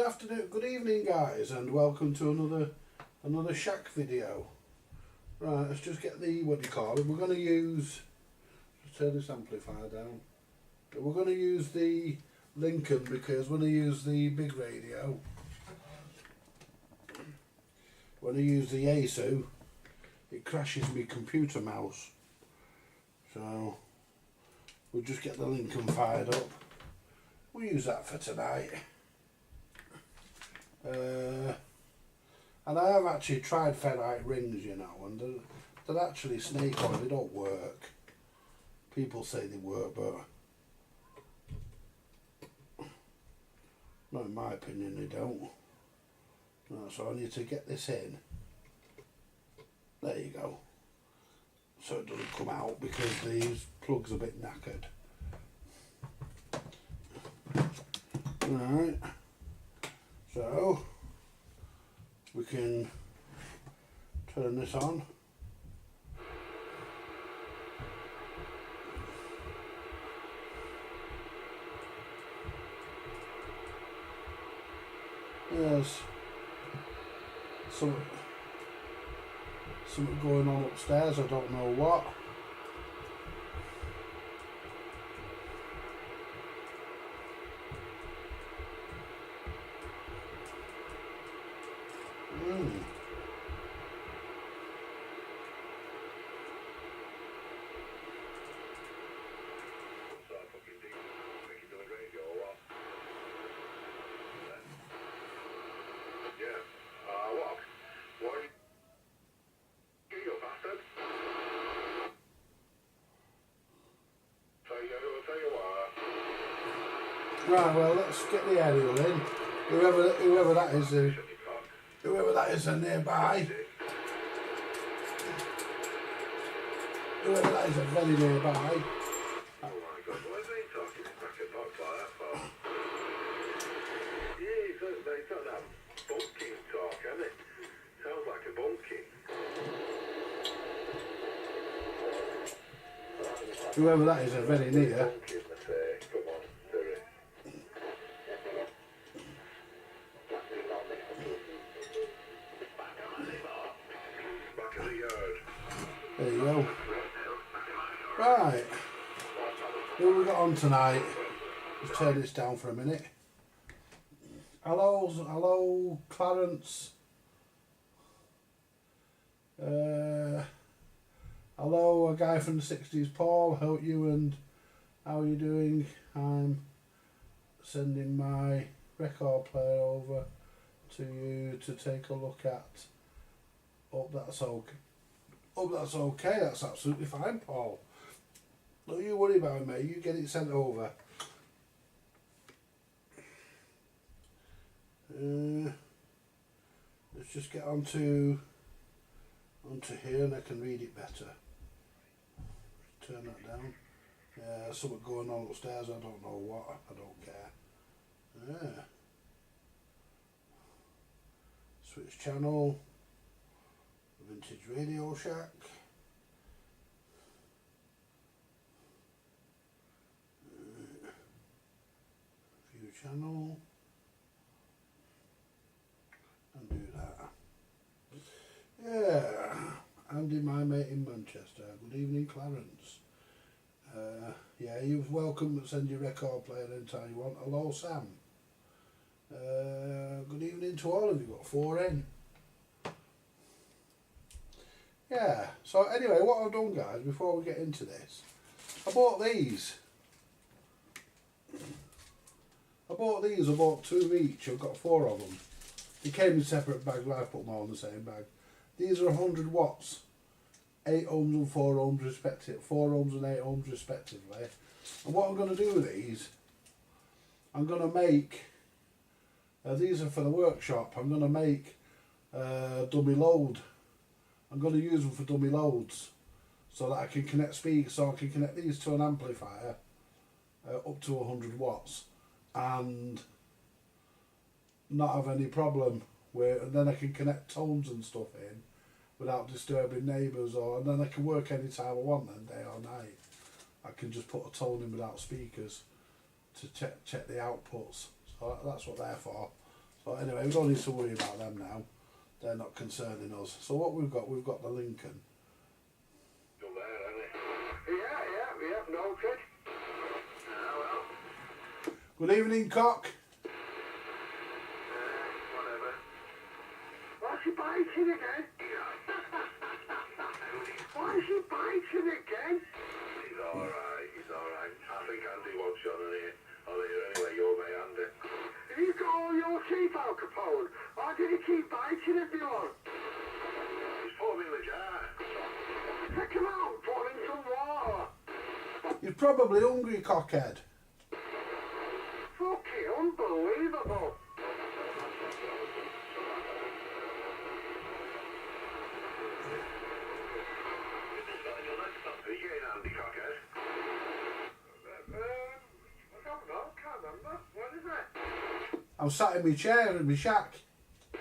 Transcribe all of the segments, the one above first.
afternoon, good evening guys, and welcome to another shack video. Right, let's just get the, what do you call it, we're going to use, just turn this amplifier down. We're going to use the Lincoln because when I use the big radio, when I use the Yaesu, it crashes my computer mouse. So we'll just get the Lincoln fired up. We'll use that for tonight. And I have actually tried ferrite rings, you know, and they're actually snake oil, they don't work. People say they work, but not in my opinion they don't. No, so I need to get this in. There you go. So it doesn't come out because these plugs are a bit knackered. Right. So we can turn this on. There's something going on upstairs, I don't know what. Right, well, let's get the aerial in. Whoever that is nearby. Whoever that is very nearby. Oh my God, why are they talking back and forth like that for? Yeah, they don't have bunking talk, have they? Sounds like a bunking. Whoever that is very near. There you go. Right. Who have we got on tonight? Let's turn this down for a minute. Hello, Clarence. Hello, a guy from the 60s, Paul. How are you doing? I'm sending my record player over to you to take a look at. Hope that's okay. Hope that's okay. That's absolutely fine, Paul. Don't you worry about it, mate. You get it sent over. Let's just get onto here and I can read it better. Turn that down. Yeah, something going on upstairs. I don't know what. I don't care. Yeah. Switch channel. Vintage Radio Shack. View channel. And do that. Yeah. Andy, my mate in Manchester. Good evening, Clarence. Yeah, you're welcome to send your record player anytime you want. Hello, Sam. Good evening to all of you. Got 4 in. Yeah, so anyway, what I've done, guys, before we get into this, I bought these. I bought 2 of each. I've got 4 of them. They came in separate bags, but I put them all in the same bag. These are 100 watts, 8 ohms and 4 ohms respectively, 4 ohms and 8 ohms respectively. And what I'm going to do with these, I'm going to make, these are for the workshop, I'm going to make dummy load. I'm going to use them for dummy loads so that I can connect speakers, so I can connect these to an amplifier up to 100 watts and not have any problem with, and then I can connect tones and stuff in without disturbing neighbours, and then I can work any time I want, then day or night. I can just put a tone in without speakers to check the outputs. So that's what they're for. So anyway, we don't need to worry about them now. They're not concerning us. So what we've got the Lincoln. Still there, isn't it? Yeah, noted. Well. Good evening, Cock. Whatever. Why's she biting again? Why is she biting again? He's alright. I think Andy wants you on here. Anyway, you're my Andy. Have you got all your teeth, Al Capone? Why did he keep biting everyone? He's put them in the jar. Take him out, put him in some water. You're probably hungry, Cockhead. Fucking unbelievable. Are you getting Andy, Cockhead? I don't know, can't remember. What is it? I'm sat in my chair in my shack. Cockhead.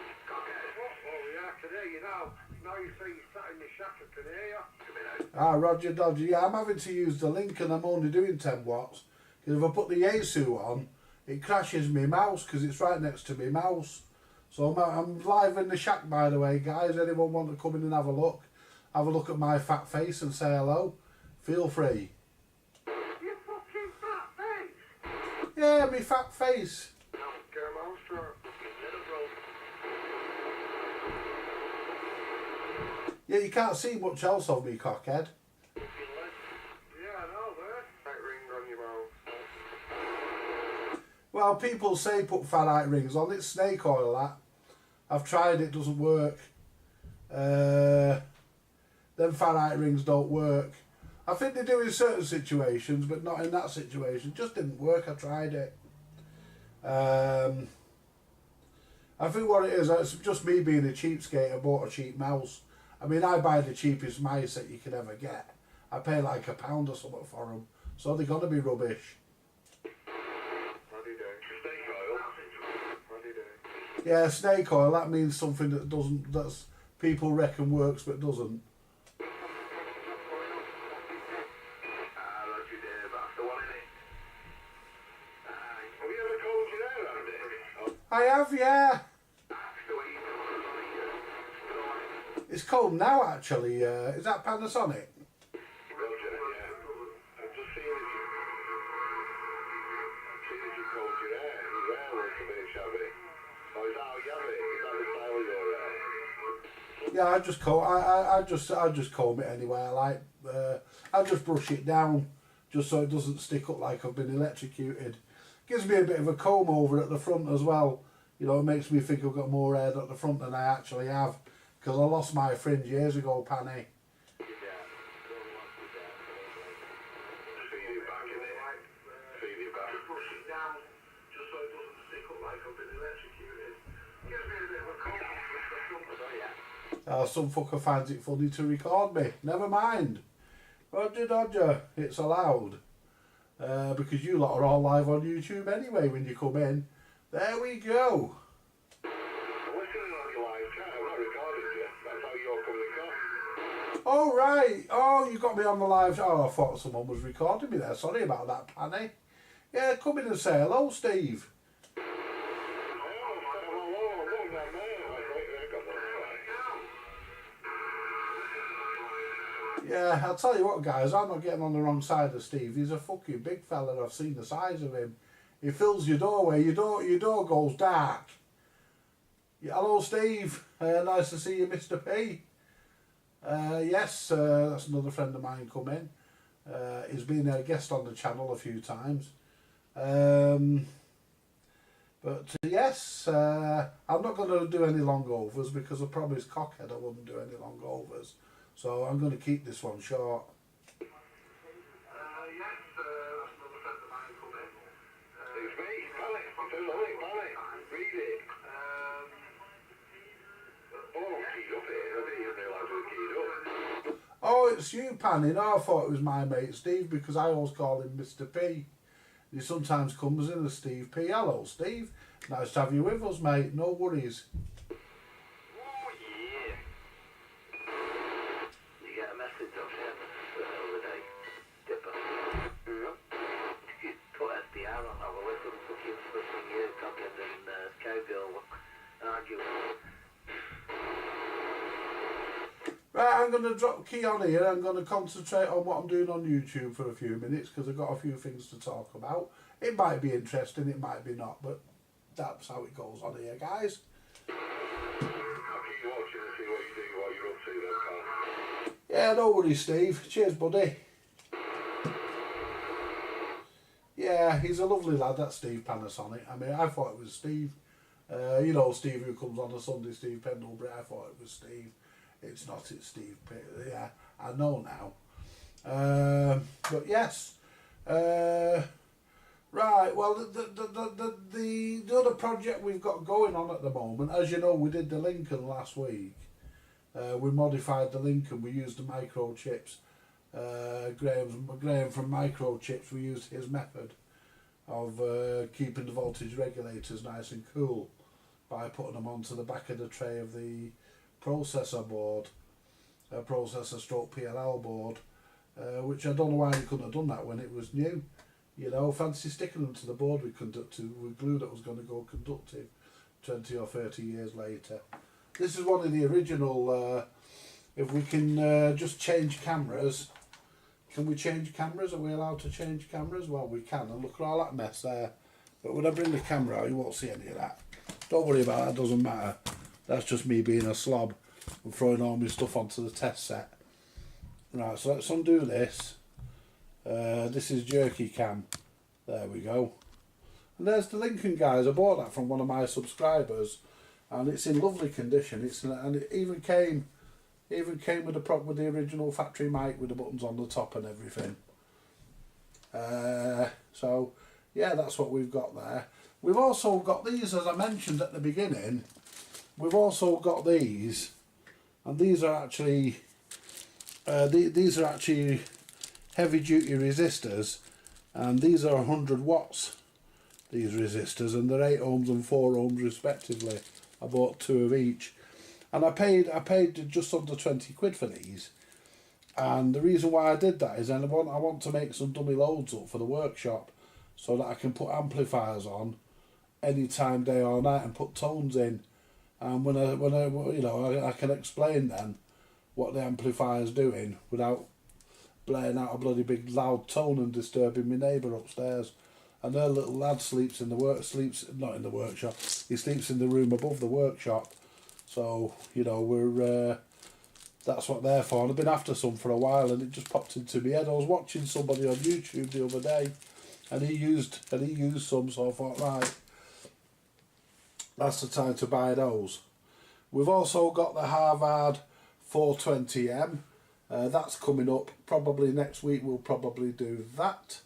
Oh, yeah, I can hear you now. Now you say you're sat in the shack, I can hear you. Come in out. Ah, Roger Dodger. Yeah, I'm having to use the Lincoln. I'm only doing 10 watts. Because if I put the Yaesu on, it crashes my mouse because it's right next to my mouse. So I'm live in the shack, by the way, guys. Anyone want to come in and have a look? Have a look at my fat face and say hello. Feel free. You fucking fat face. Yeah, me fat face. Get him out, sir. Yeah, you can't see much else of me, Cockhead. Yeah, I know, there. That ring on your mouth. Well, people say put ferrite rings on. It's snake oil, that. I've tried it, doesn't work. Them ferrite rings don't work. I think they do in certain situations, but not in that situation. It just didn't work. I tried it. I think what it is, it's just me being a cheapskate. I bought a cheap mouse. I mean, I buy the cheapest mice that you can ever get. I pay like £1 or something for them. So they're going to be rubbish. What do you do? Snake oil. What do you do? Yeah, snake oil, that means something that doesn't, that's people reckon works but doesn't. Roger Dave, that's the one, innit? Have you ever combed your hair, Andy? I have, yeah. That's the way you do it. It's cold now, actually. Is that Panasonic? Roger, yeah. I've just seen as you combed your hair. Your hair looks a bit shabby. Oh, is that how you have it? Is that the style of your hair? Yeah, I just comb it anyway. I just brush it down, just so it doesn't stick up like I've been electrocuted. Gives me a bit of a comb over at the front as well. You know, it makes me think I've got more hair at the front than I actually have. Because I lost my fringe years ago, Panny. Feed it back, innit? Feed it back. Brush it down, just so it doesn't stick up like I've been electrocuted. Gives me a bit of a cold over the front, yeah. Some fucker finds it funny to record me. Never mind. Roger Dodger, it's allowed. Because you lot are all live on YouTube anyway when you come in. There we go. I'm listening on your live chat. I'm not recording you. That's how you're coming across. Oh, right. Oh, you got me on the live. Oh, I thought someone was recording me there. Sorry about that, Panny. Yeah, come in and say hello, Steve. Yeah, I'll tell you what, guys, I'm not getting on the wrong side of Steve. He's a fucking big fella. I've seen the size of him. He fills your doorway. Your door goes dark. Yeah, hello, Steve. Nice to see you, Mr. P. Yes, that's another friend of mine come in. He's been a guest on the channel a few times. But yes, I'm not going to do any long overs because I promised Cockhead I wouldn't do any long overs. So I'm going to keep this one short. Yes, that's another friend of mine come in. It's me, Pally. It's Pally. Read it. Oh, keyed up here. I didn't even realise it was keyed up. Oh, it's you, Panny. No, I thought it was my mate Steve because I always call him Mr. P. He sometimes comes in as Steve P. Hello, Steve. Nice to have you with us, mate. No worries. Oh, yeah. You get a message off him the other day, Dipper. Yeah. You put SDR on, have a listen, fucking years, Cockhead and Cowgirl. Right, I'm going to drop key on here. I'm going to concentrate on what I'm doing on YouTube for a few minutes because I've got a few things to talk about. It might be interesting, it might be not, but that's how it goes on here, guys. I'll keep watching and see what you do, what you're up to then, pal. Yeah, no worries, Steve. Cheers, buddy. Yeah, he's a lovely lad, that Steve Panasonic. I mean, I thought it was Steve. You know, Steve who comes on a Sunday, Steve Pendlebury. I thought it was Steve. It's not, it's Steve. Yeah, I know now. But yes. Right, well, the other project we've got going on at the moment, as you know, we did the Lincoln last week. We modified the Lincoln, we used the microchips. Graham from Microchips, we used his method of keeping the voltage regulators nice and cool by putting them onto the back of the tray of the processor board, processor stroke PLL board, which I don't know why we couldn't have done that when it was new. You know, fancy sticking them to the board with glue that was going to go conductive 20 or 30 years later. This is one of the original, if we can just change cameras. Can we change cameras? Are we allowed to change cameras? Well, we can, and look at all that mess there. But when I bring the camera out, you won't see any of that. Don't worry about that, doesn't matter. That's just me being a slob and throwing all my stuff onto the test set. Right, so let's undo this. This is jerky cam. There we go. And there's the Lincoln, guys. I bought that from one of my subscribers, and it's in lovely condition. And it even came with the original factory mic with the buttons on the top and everything. So yeah, that's what we've got there. We've also got these, as I mentioned at the beginning. We've also got these, and these are actually heavy duty resistors, and these are 100 watts, these resistors, and they're 8 ohms and 4 ohms respectively. I bought 2 of each, and I paid just under 20 quid for these. And the reason why I did that is I want to make some dummy loads up for the workshop so that I can put amplifiers on any time, day or night, and put tones in. And when I can explain then what the amplifier's doing without blaring out a bloody big loud tone and disturbing my neighbour upstairs. And their little lad sleeps not in the workshop. He sleeps in the room above the workshop. So you know that's what they're for. And I've been after some for a while, and it just popped into my head. I was watching somebody on YouTube the other day, and he used some. So I thought, right, that's the time to buy those. We've also got the Harvard 420M. That's coming up probably next week. We'll probably do that.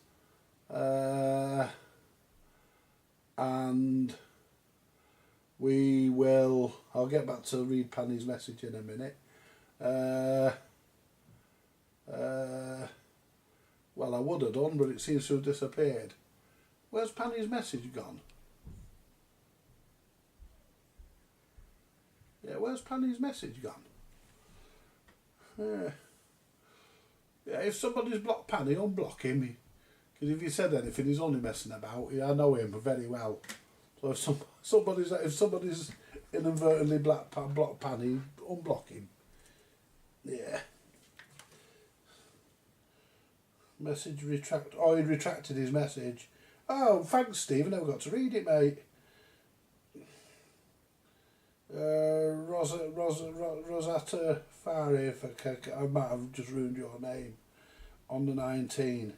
And we will, I'll get back to read Penny's message in a minute. Well, I would have done, but it seems to have disappeared. Where's Penny's message gone? Yeah, where's Penny's message gone? Yeah, if somebody's blocked Penny, unblock him. Because if he said anything, he's only messing about. Yeah, I know him very well. So if somebody's inadvertently blocked Penny, unblock him. Yeah. Message retract. Oh, he retracted his message. Oh, thanks, Steve. I never got to read it, mate. Rosetta Fari, I might have just ruined your name, on the 19.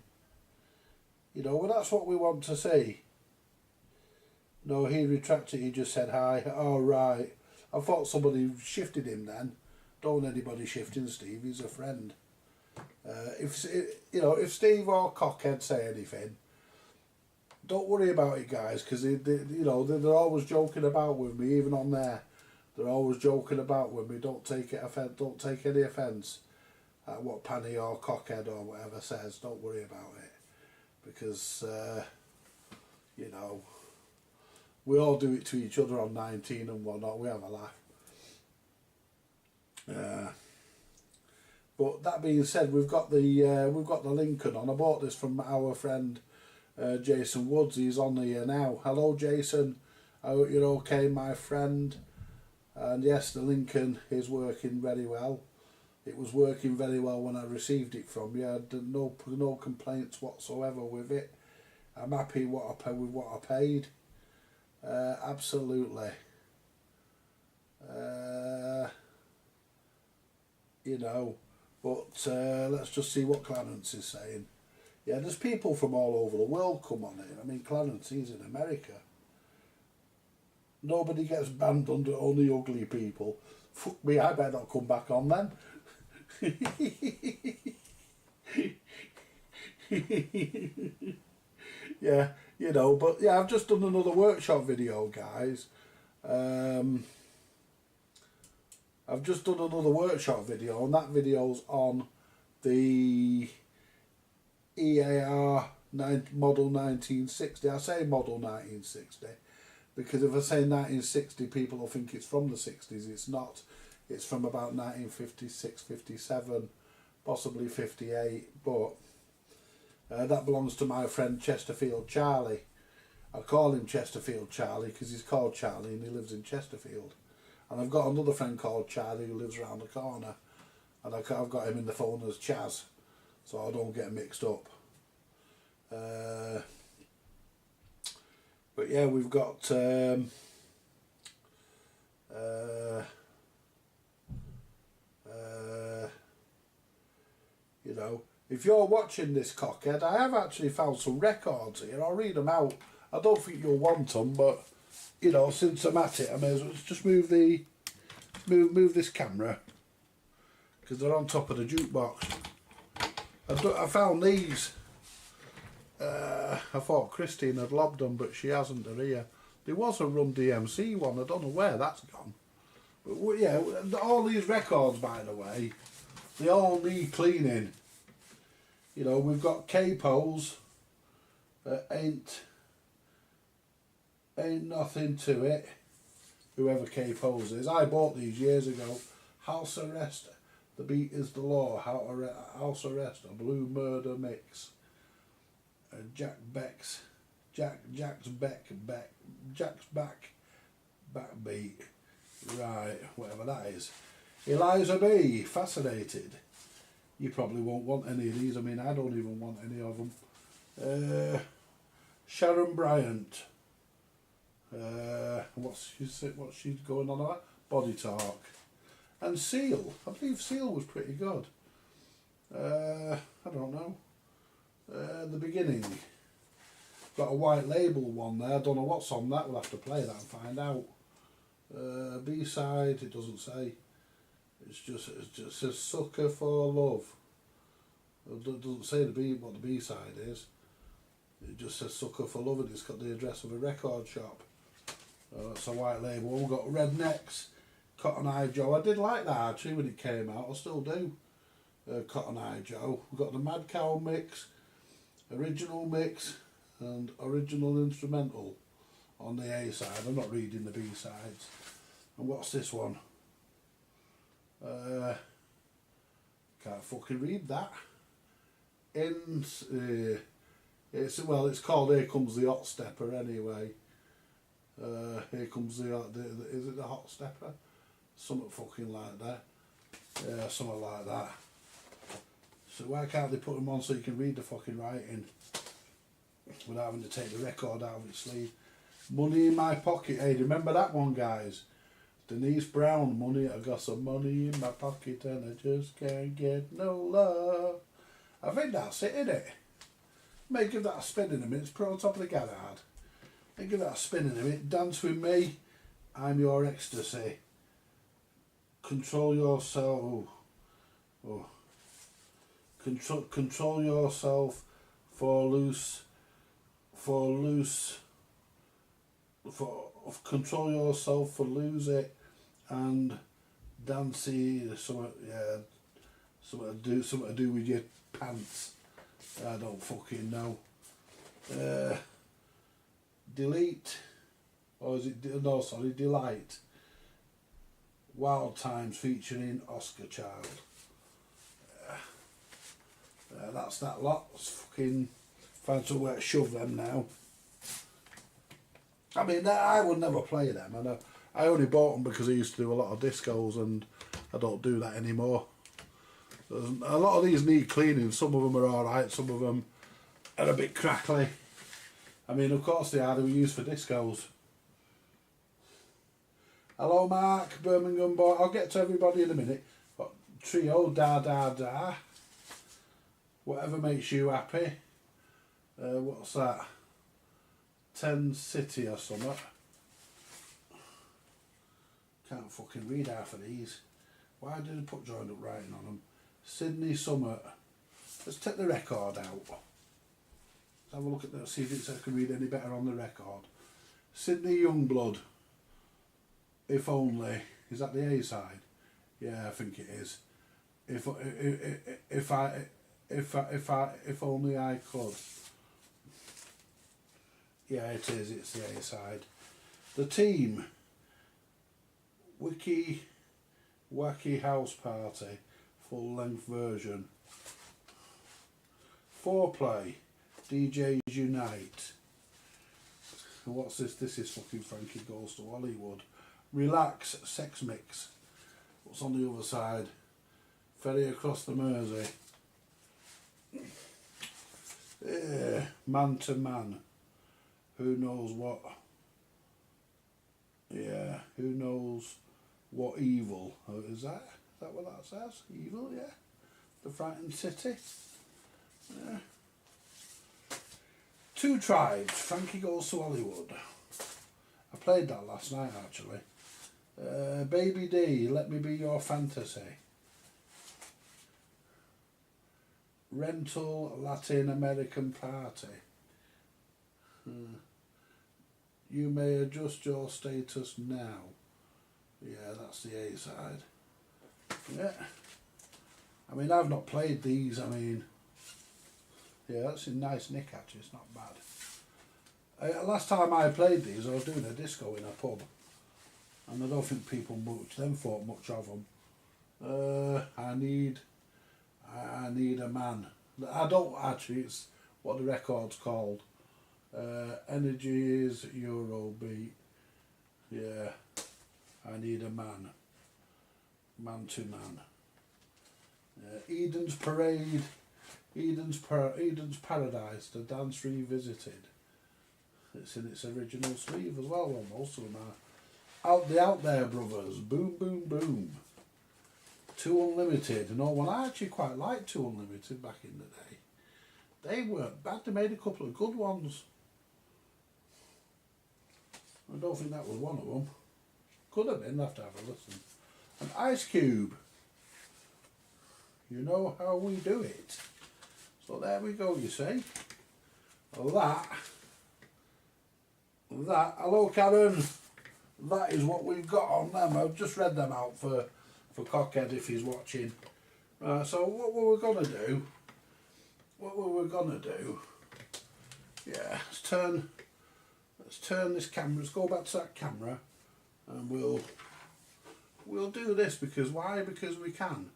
You know, well, that's what we want to see. No, he retracted, he just said hi. Oh, right. I thought somebody shifted him then. Don't anybody shift him, Steve, he's a friend. If Steve or Cockhead say anything, don't worry about it, guys, because they're always joking about with me, even on there. They're always joking about with me. Don't take any offence at what Penny or Cockhead or whatever says. Don't worry about it, because we all do it to each other on 19 and whatnot. We have a laugh. But that being said, we've got the Lincoln on. I bought this from our friend Jason Woods. He's on here now. Hello, Jason. I hope you're okay, my friend. And yes, the Lincoln is working very well. It was working very well when I received it from you. I had no complaints whatsoever with it. I'm happy with what I paid. Absolutely. You know, but let's just see what Clarence is saying. Yeah, there's people from all over the world come on it. I mean, Clarence, he's in America. Nobody gets banned under only ugly people. Fuck me, I better not come back on then. Yeah, you know, but yeah, I've just done another workshop video, guys. I've just done another workshop video, and that video's on the EAR model 1960. I say model 1960 because if I say 1960, people will think it's from the 60s. It's not. It's from about 1956, 57, possibly 58, but that belongs to my friend Chesterfield Charlie. I call him Chesterfield Charlie because he's called Charlie and he lives in Chesterfield. And I've got another friend called Charlie who lives around the corner, and I've got him in the phone as Chaz, so I don't get mixed up. But yeah, we've got you know, if you're watching this, cockhead, I have actually found some records here. I'll read them out. I don't think you'll want them, but you know, since I'm at it, I may as well just move this camera because they're on top of the jukebox. I found these. I thought Christine had lobbed them, but she hasn't. They're here. There was a Run DMC one. I don't know where that's gone. But yeah, all these records, by the way, they all need cleaning. You know, we've got capos. Ain't nothing to it. Whoever capos is. I bought these years ago. House Arrest. The Beat is the Law. House Arrest. A Blue Murder Mix. Jack's backbeat. Right, whatever that is. Eliza B, Fascinated. You probably won't want any of these. I mean, I don't even want any of them. Sharon Bryant. What's she's going on about? Body Talk. And Seal. I believe Seal was pretty good. I don't know. The Beginning. Got a white label one there. I don't know what's on that. We'll have to play that and find out. B-side, it doesn't say. It just says Sucker for Love. It doesn't say what the B-side is. It just says Sucker for Love and it's got the address of a record shop. It's a white label. We've got Rednecks, Cotton Eye Joe. I did like that actually when it came out. I still do. Cotton Eye Joe. We've got the Mad Cow mix, original mix, and original instrumental on the A side. I'm not reading the B sides. And what's this one? Can't fucking read that. It's called Here Comes the Hot Stepper anyway. Here comes the is it the Hot Stepper? Something fucking like that. Yeah, something like that. So why can't they put them on so you can read the fucking writing without having to take the record out of its sleeve? Money in My Pocket. Hey, remember that one, guys? Denise Brown, Money. I got some money in my pocket and I just can't get no love. I think that's it, innit? May give that a spin in a minute. It's put on top of the Gaddard. And give that a spin in a minute. Dance with me. I'm your ecstasy. Control yourself. Oh. Control yourself control yourself for lose it, and dancey something to do with your pants. I don't fucking know. Delete, or is it no? Sorry, Delight. Wild Times featuring Oscar Child. That's that lot. Let's fucking find somewhere to shove them now. I mean, I would never play them. I only bought them because I used to do a lot of discos and I don't do that anymore. A lot of these need cleaning. Some of them are alright, some of them are a bit crackly. I mean, of course they are, they were used for discos. Hello Mark, Birmingham boy. I'll get to everybody in a minute. But Trio, da da da. Whatever makes you happy. What's that? 10 City or something. Can't fucking read half of these. Why did I put joined up writing on them? Sydney Summit. Let's take the record out. Let's have a look at that, see if I can read any better on the record. Sydney Youngblood. If Only. Is that the A side? Yeah, I think it is. If only I could. Yeah, it is. It's the A side. The Team. Wiki Wacky House Party. Full length version. Foreplay. DJs Unite. And what's this? This is fucking Frankie Goes to Hollywood. Relax. Sex Mix. What's on the other side? Ferry Across the Mersey. Man to Man. Who knows what? Yeah, who knows what evil? Oh, is that what that says? Evil, yeah. The Frightened City. Yeah. Two Tribes. Frankie Goes to Hollywood. I played that last night actually. Baby D. Let Me Be Your Fantasy. Rental Latin American Party. You may adjust your status now. Yeah, that's the A side. Yeah. I mean, I've not played these. I mean, yeah, that's a nice nick actually. It's not bad. Last time I played these, I was doing a disco in a pub, and I don't think people thought much of them. I need a man. I don't actually. It's what the record's called. Energy is Eurobeat. Yeah. I need a man. Man to man. Eden's Parade. Eden's Paradise. The Dance Revisited. It's in its original sleeve as well. Well, most of them are. Out There Brothers. Boom Boom Boom. Two Unlimited. No one. I actually quite liked Two Unlimited back in the day. They weren't bad. They made a couple of good ones. I don't think that was one of them. Could have been. I'll have to have a listen. And Ice Cube. You know how we do it. So there we go, you see. Well, hello Karen. That is what we've got on them. I've just read them out for Cockhead if he's watching. So what were we going to do? Yeah, let's turn this camera. Let's go back to that camera, and we'll do this because why? Because we can,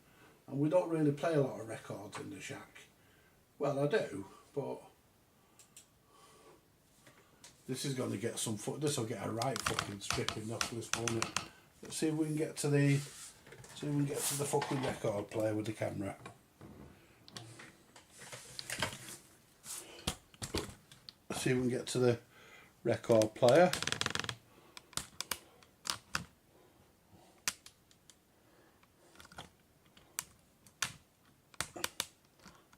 and we don't really play a lot of records in the shack. Well, I do, but this is going to get some foot. This will get a right fucking stripping off this, won't it? Let's see if we can get to the fucking record player with the camera. Let's see if we can get to the record player.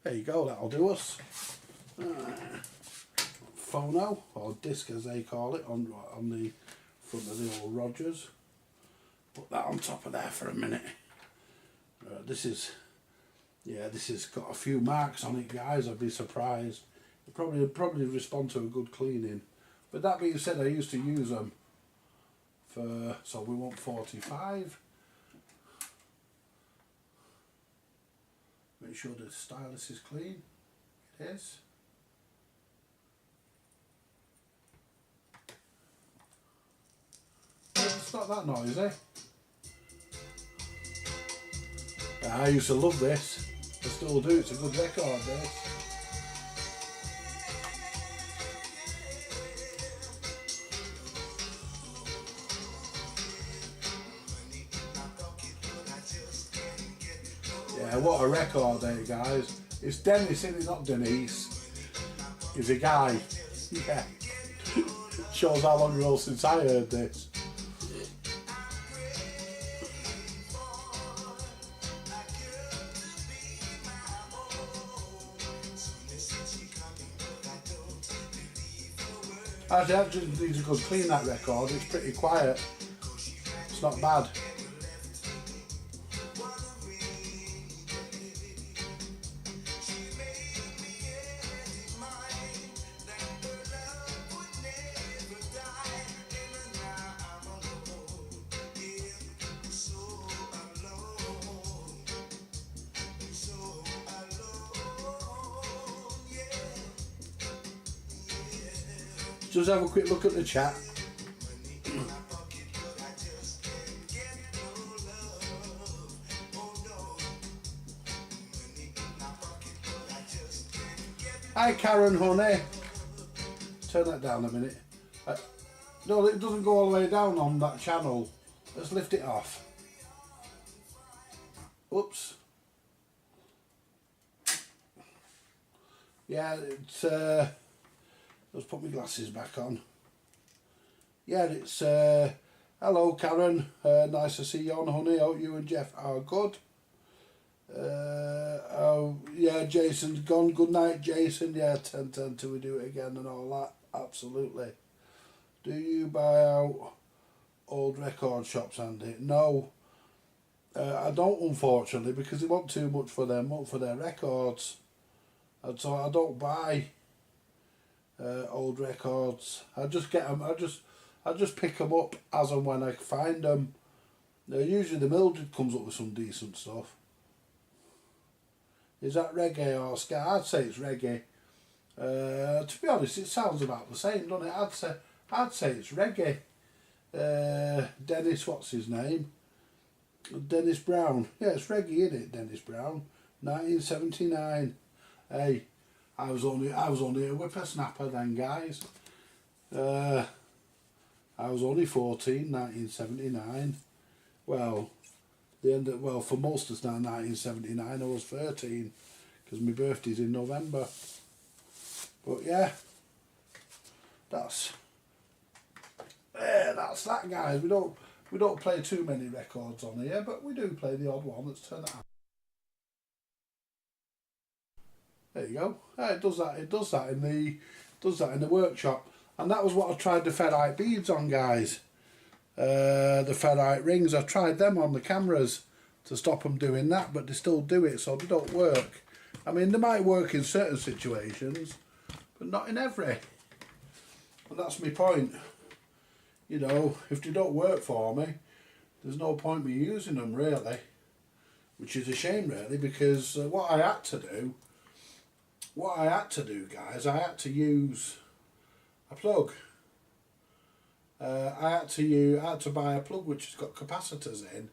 There you go, that'll do us. Phono, or disc as they call it, on the front of the old Rogers. Put that on top of there for a minute. This has got a few marks on it, guys. I'd be surprised. It probably respond to a good cleaning. But that being said, I used to use them so we want 45. Make sure the stylus is clean. It is. It's not that noisy. I used to love this. I still do. It's a good record, this. Yeah, what a record there, guys. It's Dennis, isn't it? Not Denise. He's a guy. Yeah. Shows how long ago since I heard this. Actually, I just need to go clean that record. It's pretty quiet. It's not bad. Just have a quick look at the chat. Hi Karen, honey. Turn that down a minute. No, it doesn't go all the way down on that channel. Let's lift it off. Oops. Yeah, it's let's put my glasses back on. Yeah, it's hello Karen, nice to see you on, honey. Hope you and Jeff are good. Oh yeah, Jason's gone. Good night, Jason. Yeah, 10:10 till we do it again and all that. Absolutely. Do you buy out old record shops, Andy? No, I don't, unfortunately, because they want too much for their records, and so I don't buy old records. I just get them. I just pick them up as and when I find them. Usually the Mildred comes up with some decent stuff. Is that reggae or ska? I'd say it's reggae. To be honest, it sounds about the same, doesn't it? I'd say it's reggae. Dennis, what's his name? Dennis Brown. Yeah, it's reggae, isn't it? Dennis Brown, 1979. Hey, I was only a whippersnapper then, guys. I was only 14, 1979. Well, for most of 1979 I was 13, because my birthday's in November. But yeah, that's that, guys. We don't play too many records on here, but we do play the odd one. Let's turn that on. There you go. It does that in the workshop, and that was what I tried the ferrite beads on, guys. The ferrite rings, I tried them on the cameras to stop them doing that, but they still do it, so they don't work. I mean, they might work in certain situations, but not in every. And that's my point. You know, if they don't work for me, there's no point me using them, really. Which is a shame, really, because what I had to do, guys, I had to use a plug. I had to buy a plug which has got capacitors in,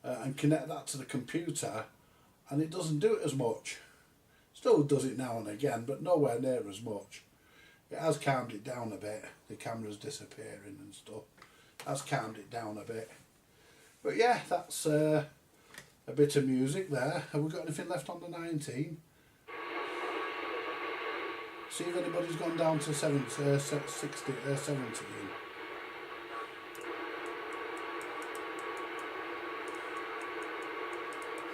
and connect that to the computer, and it doesn't do it as much. Still does it now and again, but nowhere near as much. It has calmed it down a bit. The camera's disappearing and stuff. Has calmed it down a bit. But yeah, that's a bit of music there. Have we got anything left on the 19? See if anybody's gone down to 17.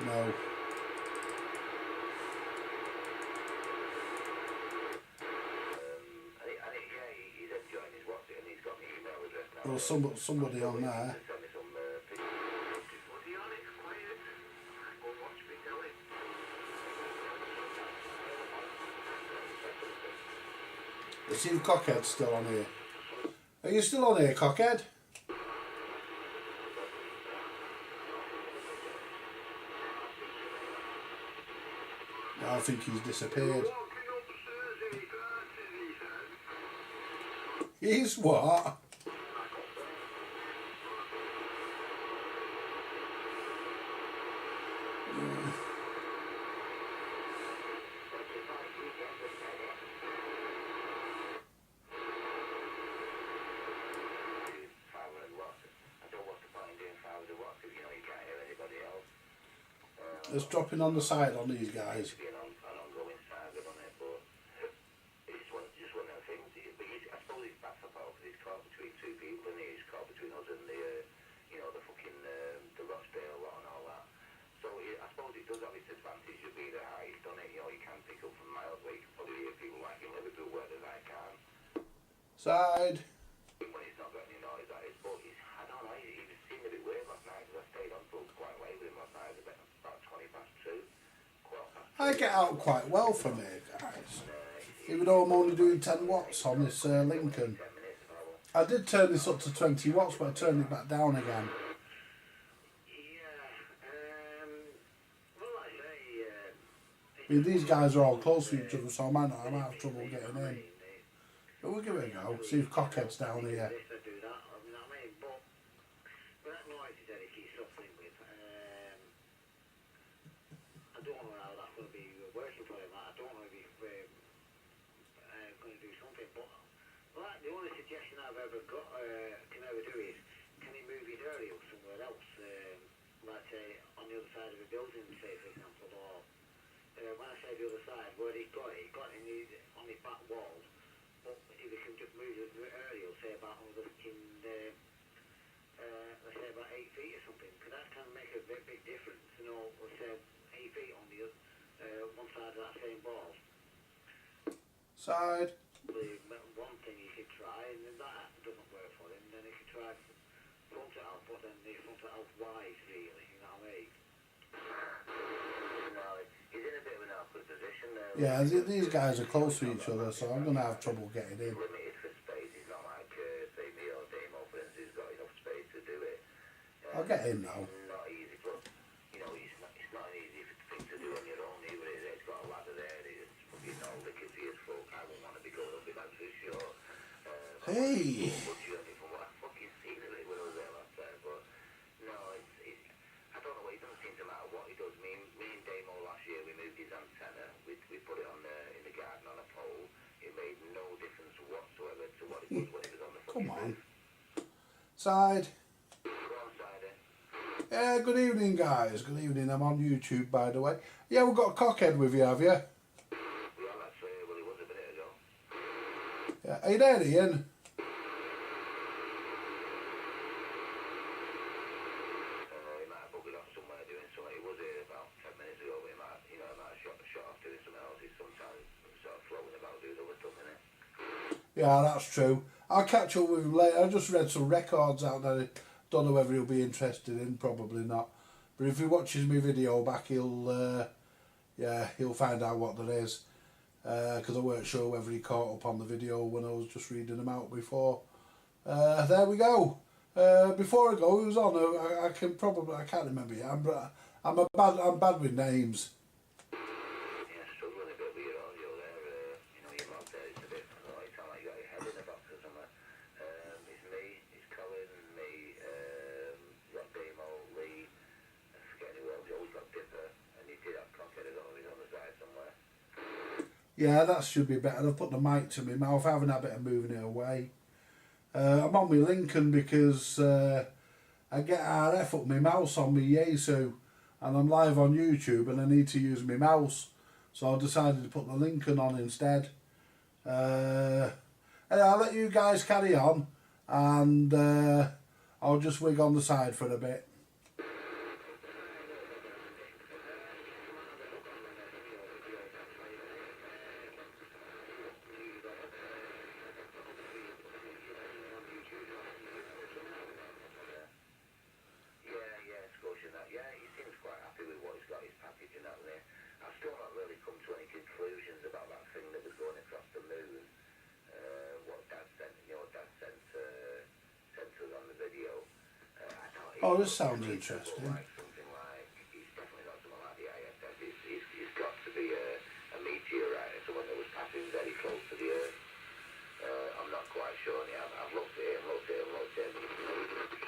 No. Well, somebody on there. Let's see if Cockhead's still on here. Are you still on here, Cockhead? I think he's disappeared. He's what? It's dropping on the side on these guys. To be an ongoing saga on it, but it's just one of the things. But I suppose it's backed up out because it's caught between two people, and it's caught between us and the, the fucking the Rochdale lot and all that. So I suppose it does have its advantage of being the highest on it. You can pick up from miles away. You can probably hear people like in Liverpool, whereas I can't. Side. When it's not got any noise, that is. But I don't know. He seemed a bit weird last night because I stayed on till quite late with him last night. It was about 20 past 2. I get out quite well from here, guys. Even though I'm only doing 10 watts on this Lincoln. I did turn this up to 20 watts, but I turned it back down again. I mean, these guys are all close to each other, so I might have trouble getting in. But we'll give it a go, see if Cockhead's down here. The only suggestion I've ever got, can ever do is, can he move his aerial somewhere else, like say on the other side of a building, say for example, or when I say the other side, where he got it on his back wall, but if he can just move his aerial, say about another let's say about 8 feet or something, because that can make a big difference, let's say 8 feet on the one side of that same ball. Side. One thing he could try, and if that doesn't work for him, then he could try front it out, but then he front it out wide, really, you know what I mean? No, he's in a bit of an awkward position there. Yeah, these guys are close to each other, so I'm going to have trouble getting in. Limited for space, he's not like, say, me or Damo, for instance, who's got enough space to do it. I'll get in now. Not easy, but, it's not an easy thing to do on your own either, is it? It's got a ladder there, it's fucking all rickety as fuck. I wouldn't want to be going up with that for sure. Hey! From what I fucking seen of it when I was there last time, but no, I don't know, it doesn't seem to matter what he does. Me and Damo last year, we moved his antenna, we put it on in the garden on a pole. It made no difference whatsoever to what it was when it was on the fucking roof. Side. Go on, Side. Yeah, good evening, guys. Good evening. I'm on YouTube, by the way. Yeah, we've got Cockhead with you, have you? We have actually, well, he was a minute ago. Yeah. Are you there, Ian? He might have buggered off somewhere doing something. He was here about 10 minutes ago, but he might have shot off doing something else. He's sometimes sort of floating about doing other stuff, innit? Yeah, that's true. I'll catch up with him later. I just read some records out there. Don't know whether he'll be interested in. Probably not. But if he watches my video back, he'll find out what there is. Because I weren't sure whether he caught up on the video when I was just reading them out before. There we go. Before I go, who's on? I can't remember yet. I'm bad with names. Yeah, struggling a bit with your audio there. Your mouth there is a bit, it sounds like you got your head in a box or something. It's me, it's Colin, me, you got Damo, Lee, I forget who else, you always got Dipper, and you did have Cockhead, I don't know if he's on the side somewhere. Yeah, that should be better. I've put the mic to my mouth. I haven't had a bit of moving it away. I'm on my Lincoln because I get RF up my mouse on my Yaesu, and I'm live on YouTube and I need to use my mouse, so I decided to put the Lincoln on instead. I'll let you guys carry on, and I'll just wig on the side for a bit. Oh, this sounds interesting. Something like, it's definitely not something like the ISS. It's got to be a meteorite, someone that was passing very close to the Earth. I'm not quite sure. I've looked at it and looked at it and looked at it.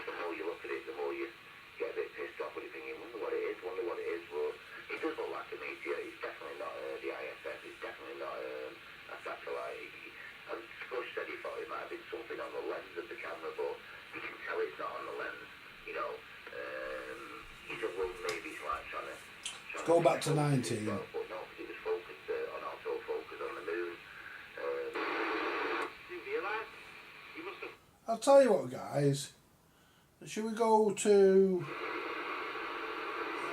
The more you look at it, the more you get a bit pissed off when you're thinking, wonder what it is. But it does look like a meteor. It's definitely not the ISS. It's definitely not a satellite. And Spush said he thought it might have been something on the lens of the camera, but you can tell it's not on the lens. Go back to 19. But not because it was focused on autofocus on the moon. You realise? You must have... I'll tell you what, guys. Should we go to...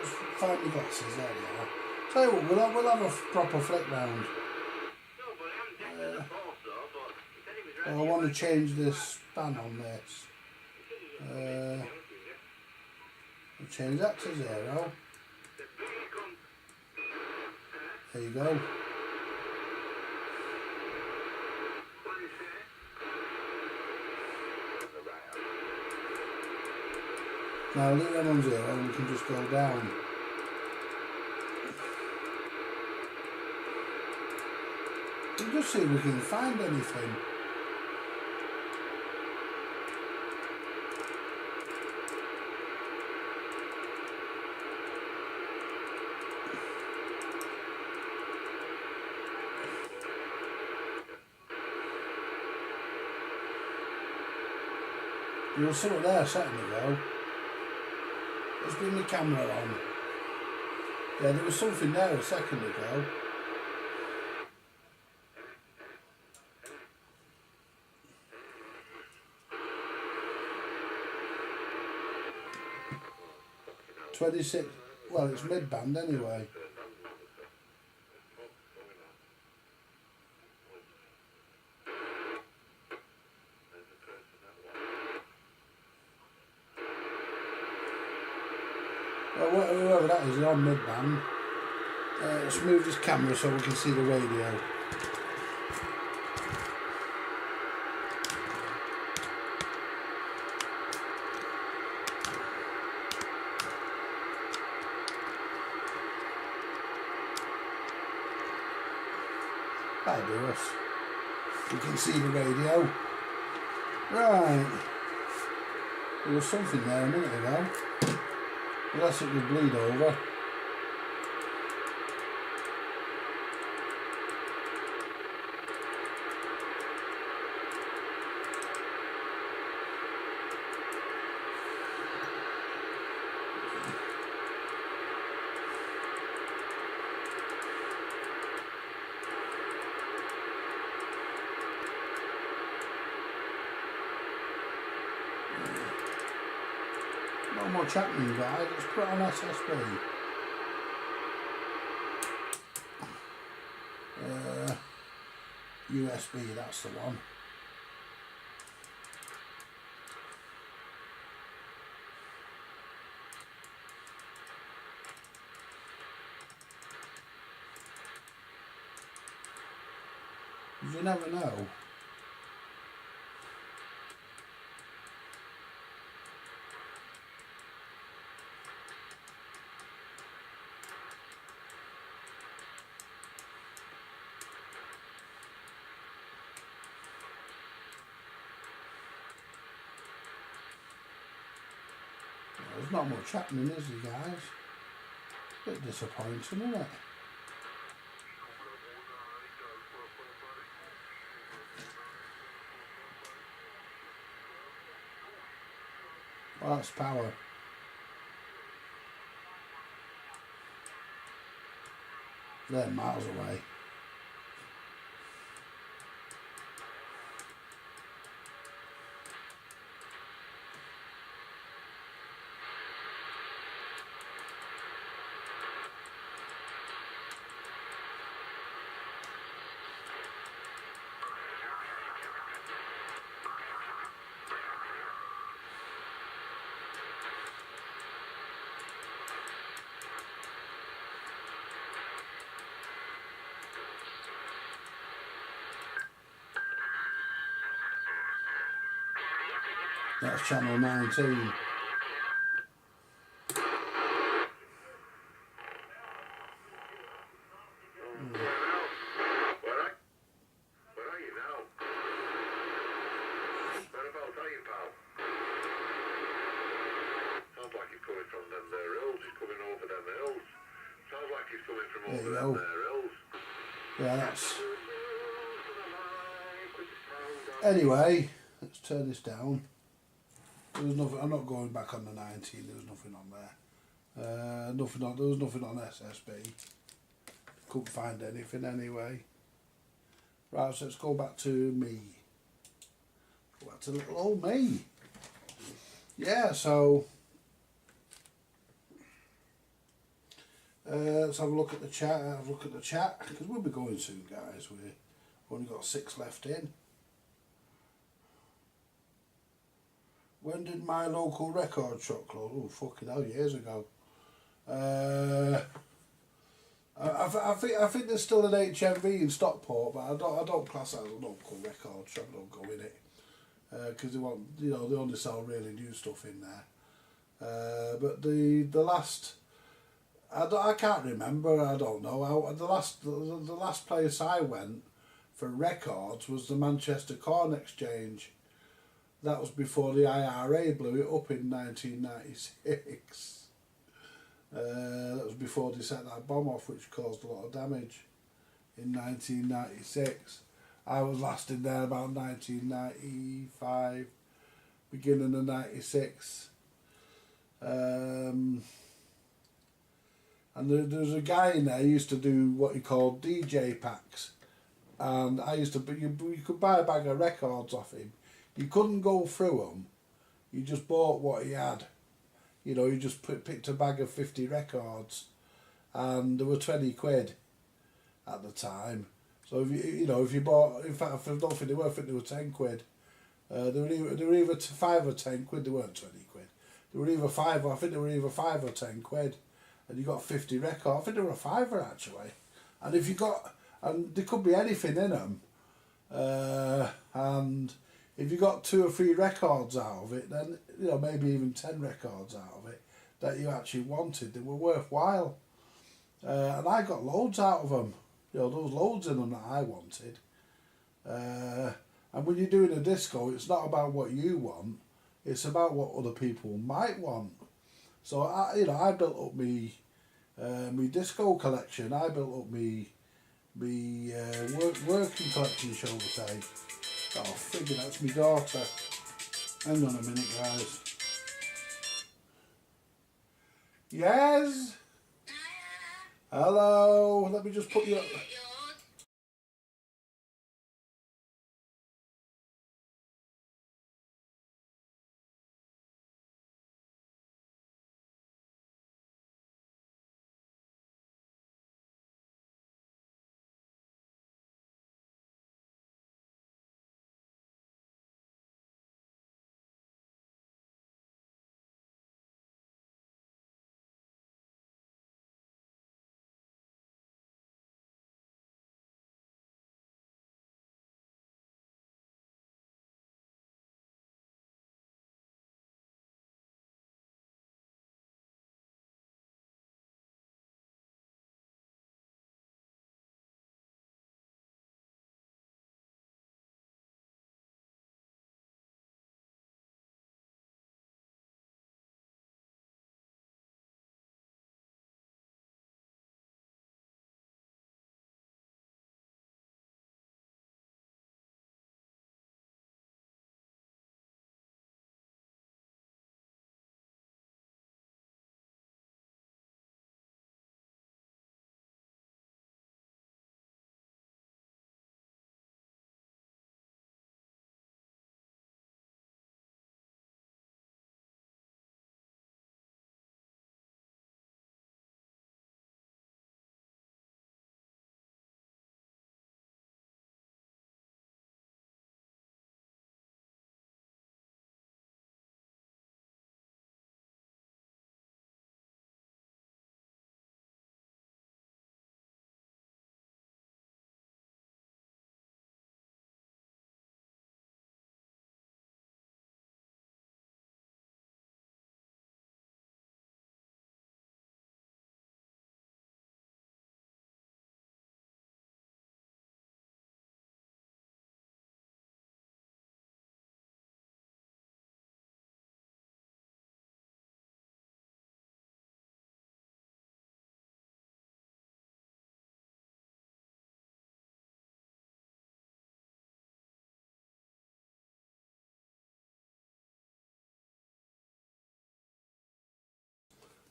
Let's find the glasses, there they are. Tell you what, we'll have a proper flick round. No, but I haven't definitely the force though, but he said he was ready. I want to change this span on this. We'll change that to 0. There you go. Now leave them on 0 and we can just go down. We'll just see if we can find anything. There was something there a second ago. Let's bring the camera on. Yeah, there was something there a second ago. $26. Well, it's mid-band anyway. Well, whoever that is on mid-band. Let's move this camera so we can see the radio. That'll do us. We can see the radio. Right. There was something there a minute ago. Unless it would bleed over. Not much happening, guys. Let's put on SSB. USB, that's the one. You never know. There's not much happening, is there, guys? Bit disappointing, isn't it? Well, that's power. They're miles away. That's channel 19. There you go. Yeah, that's... Anyway, let's turn this down. There was nothing. I'm not going back on the 19. There was nothing on there. Nothing on. There was nothing on SSB. Couldn't find anything anyway. Right, so let's go back to me. Go back to little old me. Yeah, so let's have a look at the chat. Have a look at the chat because we'll be going soon, guys. We've only got 6 left in. When did my local record shop close? Oh, fucking hell, years ago. I think there's still an HMV in Stockport, but I don't class that as a local record shop. I don't go in it because they want, they only sell really new stuff in there. But the last, I can't remember. I don't know. The last place I went for records was the Manchester Corn Exchange. That was before the IRA blew it up in 1996. That was before they set that bomb off, which caused a lot of damage in 1996. I was last in there about 1995, beginning of 96. And there was a guy in there who used to do what he called DJ packs. And I used to, you could buy a bag of records off him. You couldn't go through them. You just bought what he had. You just picked a bag of 50 records, and they were 20 quid at the time. So if you bought, in fact, I don't think they were. I think they were 10 quid. They were either 5 or 10 quid. They weren't 20 quid. They were either 5. I think they were either 5 or 10 quid, and you got 50 records. I think they were a fiver actually. And and there could be anything in them, and if you got 2 or 3 records out of it, then maybe even 10 records out of it that you actually wanted, they were worthwhile. And I got loads out of them. There was loads in them that I wanted. And when you're doing a disco, it's not about what you want; it's about what other people might want. So I built up me disco collection. I built up me working collection, shall we say. Oh, figure that's my daughter. Hang on a minute, guys. Yes? Hello? Let me just put you up.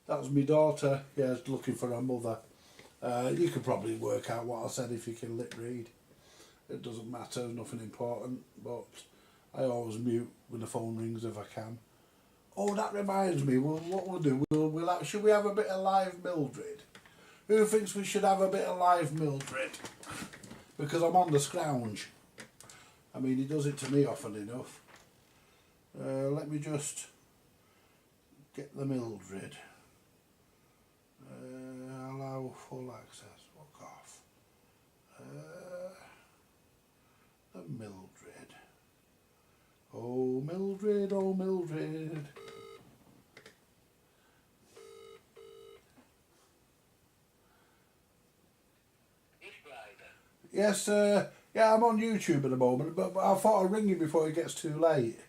That was my daughter. Yeah, looking for her mother. You could probably work out what I said if you can lip read. It doesn't matter, nothing important, but I always mute when the phone rings if I can. Oh, that reminds me, what we'll do, should we have a bit of live Mildred? Who thinks we should have a bit of live Mildred? Because I'm on the scrounge. I mean, he does it to me often enough. Let me just get the Mildred. Allow full access. Fuck off. The Mildred. Oh Mildred, oh Mildred. Yes, yeah, I'm on YouTube at the moment, but I thought I'd ring you before it gets too late.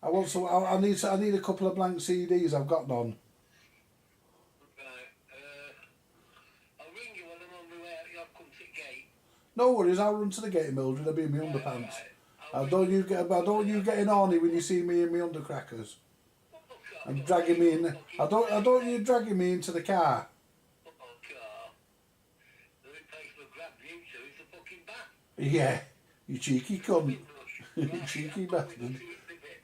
I want some. I need a couple of blank CDs. I've got none. I'll ring you when I'm on my way out your country gate. No worries. I'll run to the gate, Mildred. I'll be in my underpants. Right. I don't you getting horny when you see me in my undercrackers and dragging me in. I don't you dragging me into the car. Yeah, you cheeky cunt. You cheeky bastard.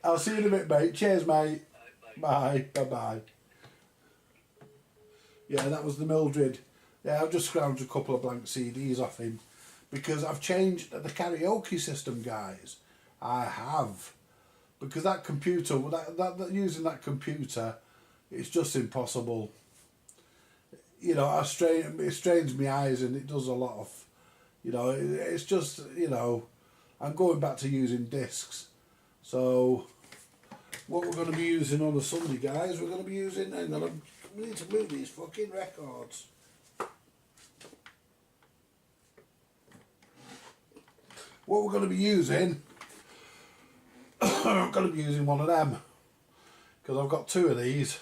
I'll see you in a bit, mate. Cheers, mate. Bye. Bye-bye. Yeah, that was the Mildred. Yeah, I've just scrounged a couple of blank CDs off him because I've changed the karaoke system, guys. I have. Because that computer, using that computer, it's just impossible. You know, it strains my eyes and it does a lot of, you know, it's just, you know, I'm going back to using discs. So, what we're going to be using on a Sunday, guys, we're going to be using, we need to move these fucking records. What we're going to be using, I'm going to be using one of them, because I've got two of these.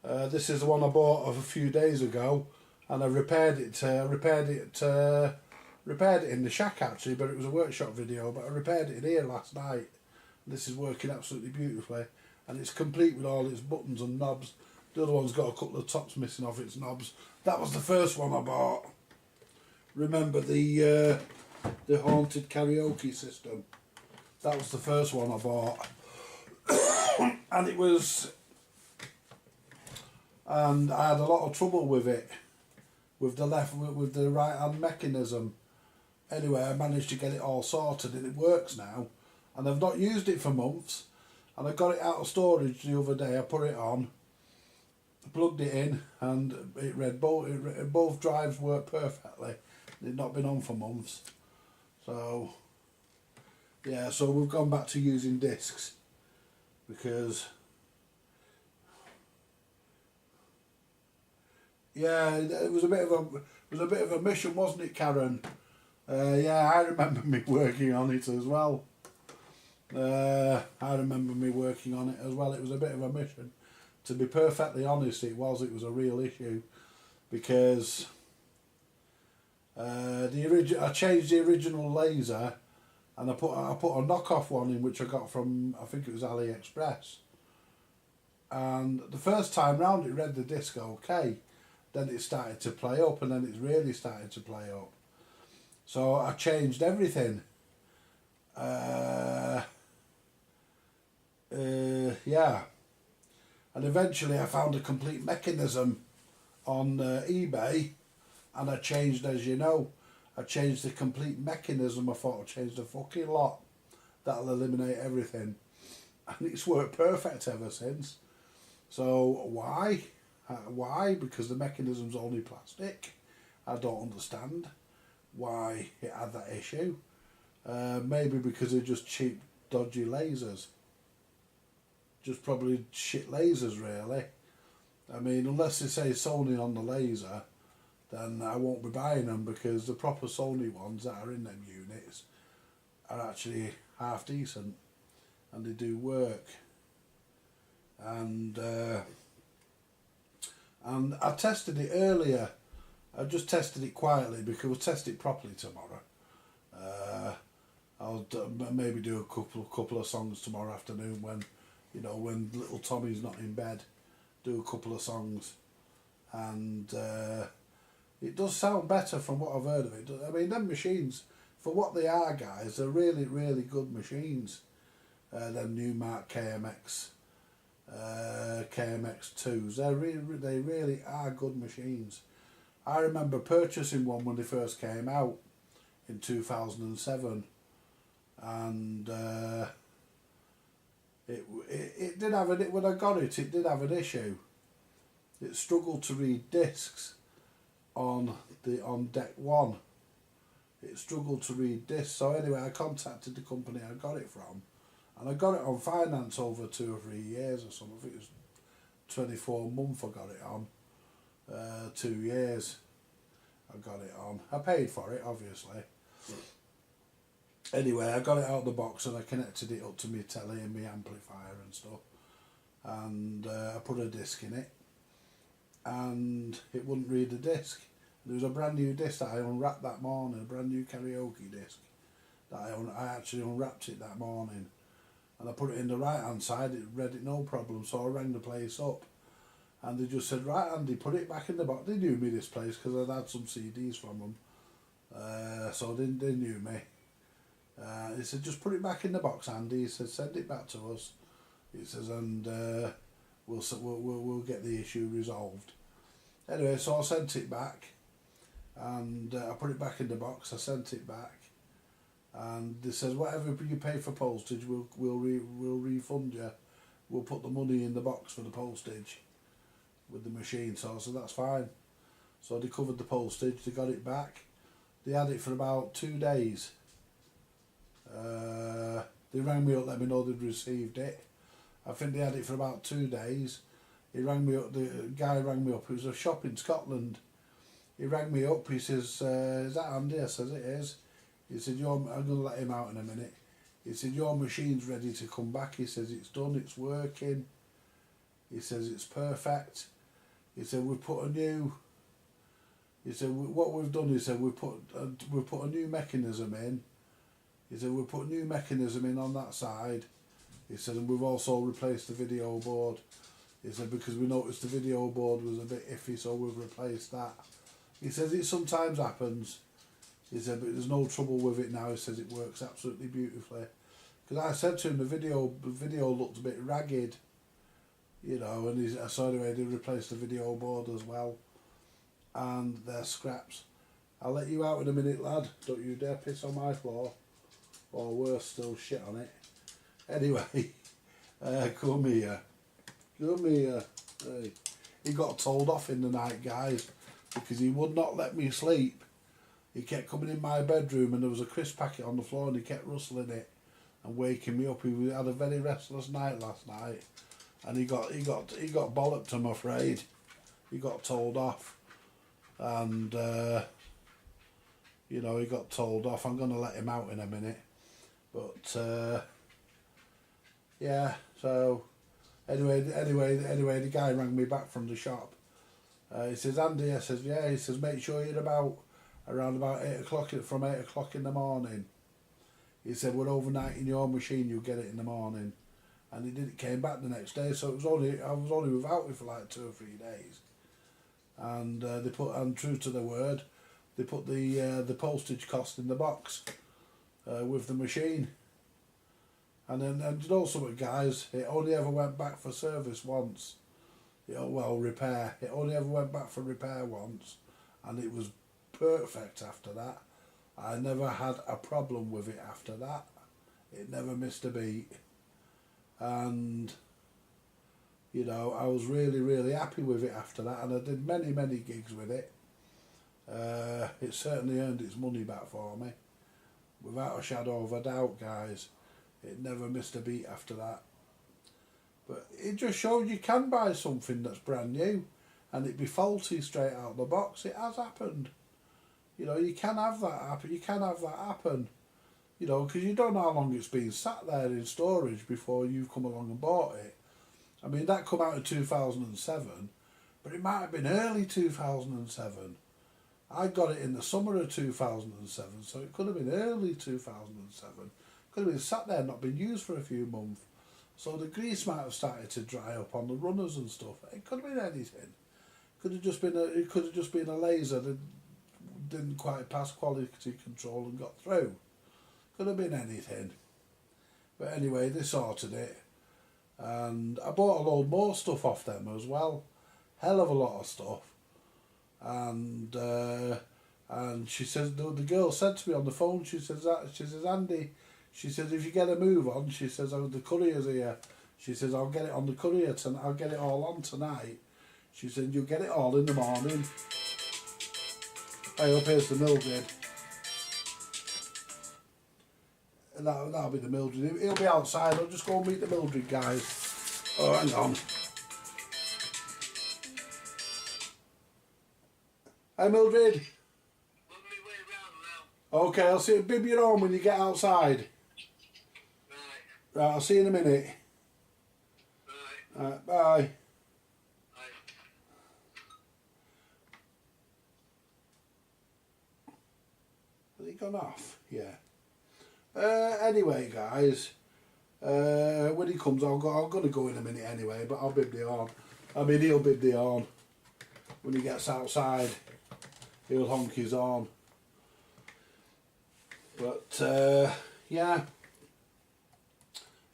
This is the one I bought a few days ago, and I repaired it in the shack actually, but it was a workshop video, but I repaired it in here last night. This is working absolutely beautifully, and it's complete with all its buttons and knobs. The other one's got a couple of tops missing off its knobs. That was the first one I bought. Remember the haunted karaoke system? That was the first one I bought. And it was, and I had a lot of trouble with it, with the right hand mechanism. Anyway, I managed to get it all sorted and it works now, and I've not used it for months, and I got it out of storage the other day. I put it on, plugged it in, and it read both drives worked perfectly. It'd not been on for months, so yeah, so we've gone back to using discs because yeah, it was a bit of a mission, wasn't it, Karen? Yeah, I remember me working on it as well. It was a bit of a mission. To be perfectly honest, it was a real issue, because I changed the original laser, and I put a knockoff one in which I got from, I think it was AliExpress. And the first time round it read the disc okay, then it started to play up, and then it's really started to play up. So I changed everything. Yeah. And eventually I found a complete mechanism on eBay, and I changed, as you know, I changed the complete mechanism. I thought I'd change the fucking lot. That'll eliminate everything. And it's worked perfect ever since. So why? Why? Because the mechanism's only plastic. I don't understand why it had that issue. Maybe because they're just cheap, dodgy lasers. Just probably shit lasers, really. I mean, unless they say Sony on the laser, then I won't be buying them, because the proper Sony ones that are in them units are actually half decent, and they do work. And I tested it earlier. I just tested it quietly, because we'll test it properly tomorrow. I'll maybe do a couple of songs tomorrow afternoon when, you know, when little Tommy's not in bed, do a couple of songs, and it does sound better from what I've heard of it. I mean, them machines, for what they are, guys, they're really, really good machines. Them Newmark KMX, KMX2s, they really are good machines. I remember purchasing one when they first came out in 2007, and it did have when I got it, it did have an issue. It struggled to read discs on deck 1. It struggled to read discs. So anyway, I contacted the company I got it from, and I got it on finance over 2 or 3 years or something. I think it was 24 months I got it on. 2 years I got it on. I paid for it, obviously. Anyway, I got it out of the box and I connected it up to my telly and my amplifier and stuff. And I put a disc in it, and it wouldn't read the disc. There was a brand new disc that I unwrapped that morning, a brand new karaoke disc that I actually unwrapped it that morning, and I put it in the right hand side. It read it no problem, so I rang the place up, and they just said, right Andy, put it back in the box. They knew me, this place, because I'd had some CDs from them, so they knew me. He said, just put it back in the box, Andy. He said, send it back to us. He says, and we'll get the issue resolved. Anyway, so I sent it back, and I put it back in the box. I sent it back, and they says, whatever you pay for postage, we'll refund you. We'll put the money in the box for the postage with the machine. So I said, that's fine. So they covered the postage. They got it back. They had it for about 2 days. They rang me up, let me know they'd received it. I think they had it for about 2 days. He rang me up, the guy rang me up, it was a shop in Scotland. He rang me up, he says, is that Andy? I says, it is. He said, I'm going to let him out in a minute. He said, your machine's ready to come back. He says, it's done, it's working. He says, it's perfect. He said, we've put a new, he said, what we've done, he said, we've put a new mechanism in. He said, we've put a new mechanism in on that side. He said, and we've also replaced the video board. He said, because we noticed the video board was a bit iffy, so we've replaced that. He says, it sometimes happens. He said, but there's no trouble with it now. He says, it works absolutely beautifully. Because I said to him, the video looked a bit ragged, you know, and so anyway, they replaced the video board as well. And they're scraps. I'll let you out in a minute, lad. Don't you dare piss on my floor. Or worse still, shit on it. Anyway, come here. Come here. Hey. He got told off in the night, guys, because he would not let me sleep. He kept coming in my bedroom and there was a crisp packet on the floor and he kept rustling it and waking me up. He had a very restless night last night, and he got bollocked, I'm afraid. He got told off, and you know, he got told off. I'm going to let him out in a minute. But yeah, so anyway, the guy rang me back from the shop. He says, Andy, I says, yeah. He says, make sure you're around about 8 o'clock, from 8 o'clock in the morning. He said, we're overnighting your machine, you'll get it in the morning. And he did. Came back the next day, so I was only without it for like 2 or 3 days. And they put, and true to their word, they put the postage cost in the box. With the machine, and you know something, guys, it only ever went back for service once. Repair. It only ever went back for repair once, and it was perfect after that. I never had a problem with it after that. It never missed a beat, and you know, I was really, really happy with it after that, and I did many gigs with it. It certainly earned its money back for me. Without a shadow of a doubt, guys. It never missed a beat after that. But it just shows you can buy something that's brand new and it be faulty straight out of the box. It has happened. You know, you can have that happen. You can have that happen. You know, because you don't know how long it's been sat there in storage before you've come along and bought it. I mean, that come out in 2007, but it might have been early 2007. I got it in the summer of 2007, so it could have been early 2007. Could have been sat there, not been used for a few months. So the grease might have started to dry up on the runners and stuff. It could have been anything. It could have just been a laser that didn't quite pass quality control and got through. Could have been anything. But anyway, they sorted it. And I bought a load more stuff off them as well. Hell of a lot of stuff. And she says, the girl said to me on the phone, she says, Andy, she says, if you get a move on, she says, oh, the courier's here. She says, I'll get it on the courier tonight. I'll get it all on tonight. She said, you'll get it all in the morning. Hey, up here's the Mildred. And that'll be the Mildred. He'll be outside. I'll just go and meet the Mildred guys. Oh, hang on. Hi, Mildred. On my way round now. Okay, I'll see you. Bib your home when you get outside. Right. Right, I'll see you in a minute. Right. Right, bye. Has he gone off? Yeah. Anyway, guys, when he comes, I'm going to go in a minute anyway, but I'll bib the horn. I mean, he'll bib the horn. When he gets outside, he'll honk his horn. But, yeah.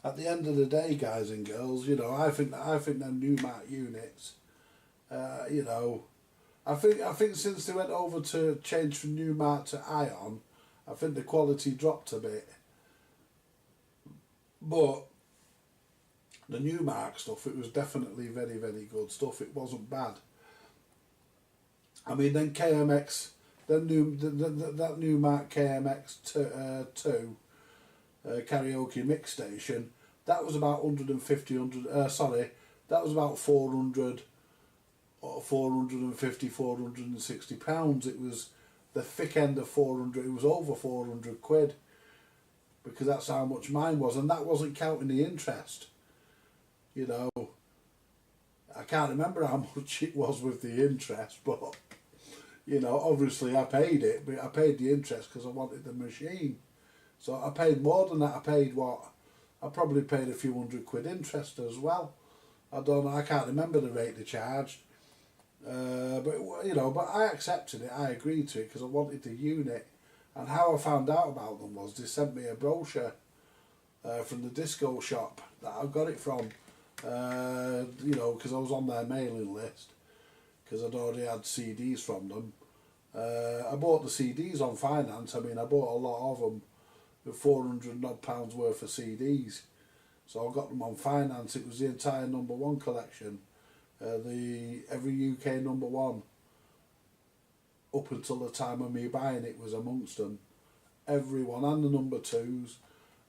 At the end of the day, guys and girls, you know, I think them new Mark units, you know, I think since they went over to change from new Mark to Ion, I think the quality dropped a bit. But the new Mark stuff, it was definitely very, very good stuff. It wasn't bad. I mean, then KMX, that new Mark KMX 2 karaoke mix station, that was about 400, that was about 400 or 450, 460 pounds. It was the thick end of 400, it was over 400 quid, because that's how much mine was, and that wasn't counting the interest. You know, I can't remember how much it was with the interest, but, you know, obviously I paid it, but I paid the interest because I wanted the machine. So I paid more than that. I paid what? I probably paid a few £100 interest as well. I don't know, I can't remember the rate they charged. But you know, but I accepted it, I agreed to it because I wanted the unit. And how I found out about them was they sent me a brochure from the disco shop that I got it from. You know, because I was on their mailing list, because I'd already had CDs from them. I bought the CDs on finance. I mean, I bought a lot of them, with £400 odd worth of CDs. So I got them on finance. It was the entire #1 collection. Every UK #1 up until the time of me buying it was amongst them. Everyone, and the #2s,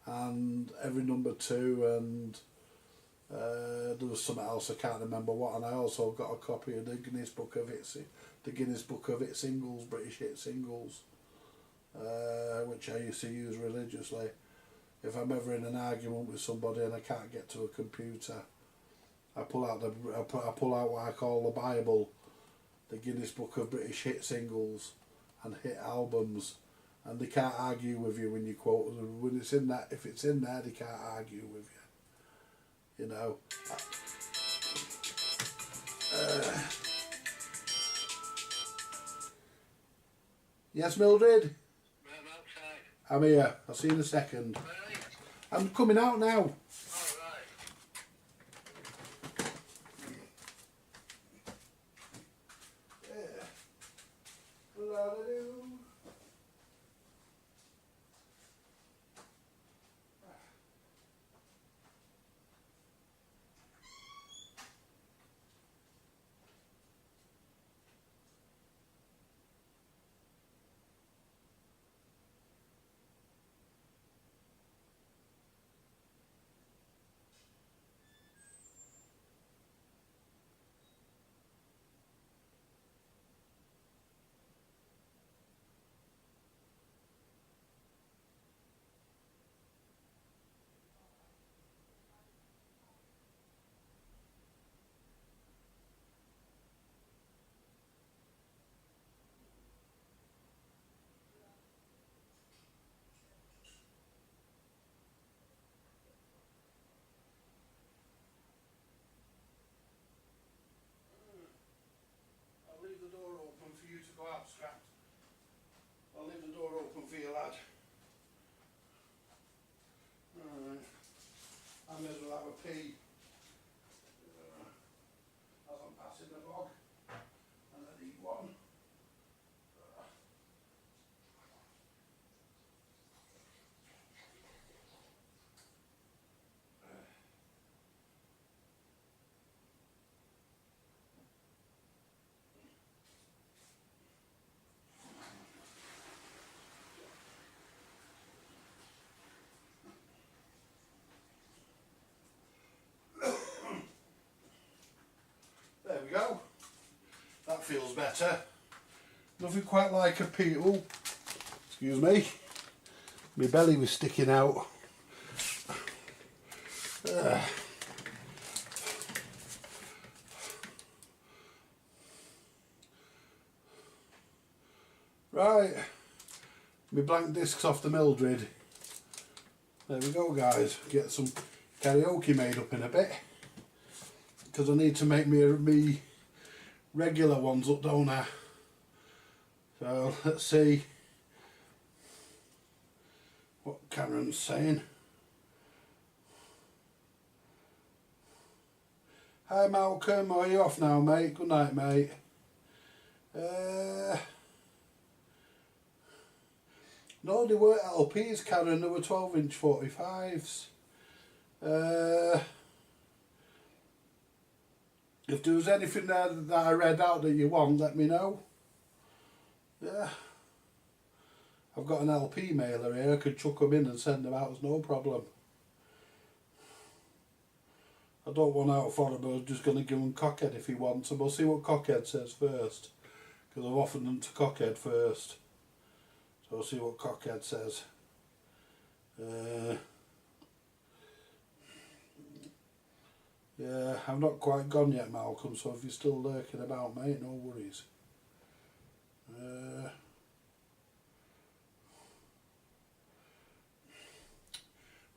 and every #2, and there was something else I can't remember what. And I also got a copy of the Guinness Book of Hit Singles, British hit singles, which I used to use religiously. If I'm ever in an argument with somebody and I can't get to a computer, I pull out what I call the Bible, the Guinness Book of British hit singles and hit albums, and they can't argue with you when you quote them. When it's in that, if it's in there, they can't argue with you. You know. Yes, Mildred? I'm outside. I'm here. I'll see you in a second. Right. I'm coming out now. All right. for you, lad. Alright. I may as well have a pee. As I'm passing the bog. And then eat one. There we go. That feels better. Nothing quite like a pee. Oh, excuse me. My belly was sticking out. Right. My blank discs off the Mildred. There we go, guys. Get some karaoke made up in a bit. Because I need to make me regular ones up, don't I? So let's see what Cameron's saying. Hi Malcolm, are you off now, mate? Good night, mate. No, they were LPs, Karen. They were 12-inch 45s. If there was anything there that I read out that you want, let me know. Yeah. I've got an LP mailer here. I could chuck them in and send them out. It's no problem. I don't want out for him, but I'm just going to give him Cockhead if he wants them. We'll see what Cockhead says first. Because I've offered them to Cockhead first. So we'll see what Cockhead says. Yeah, I'm not quite gone yet, Malcolm, so if you're still lurking about, mate, no worries.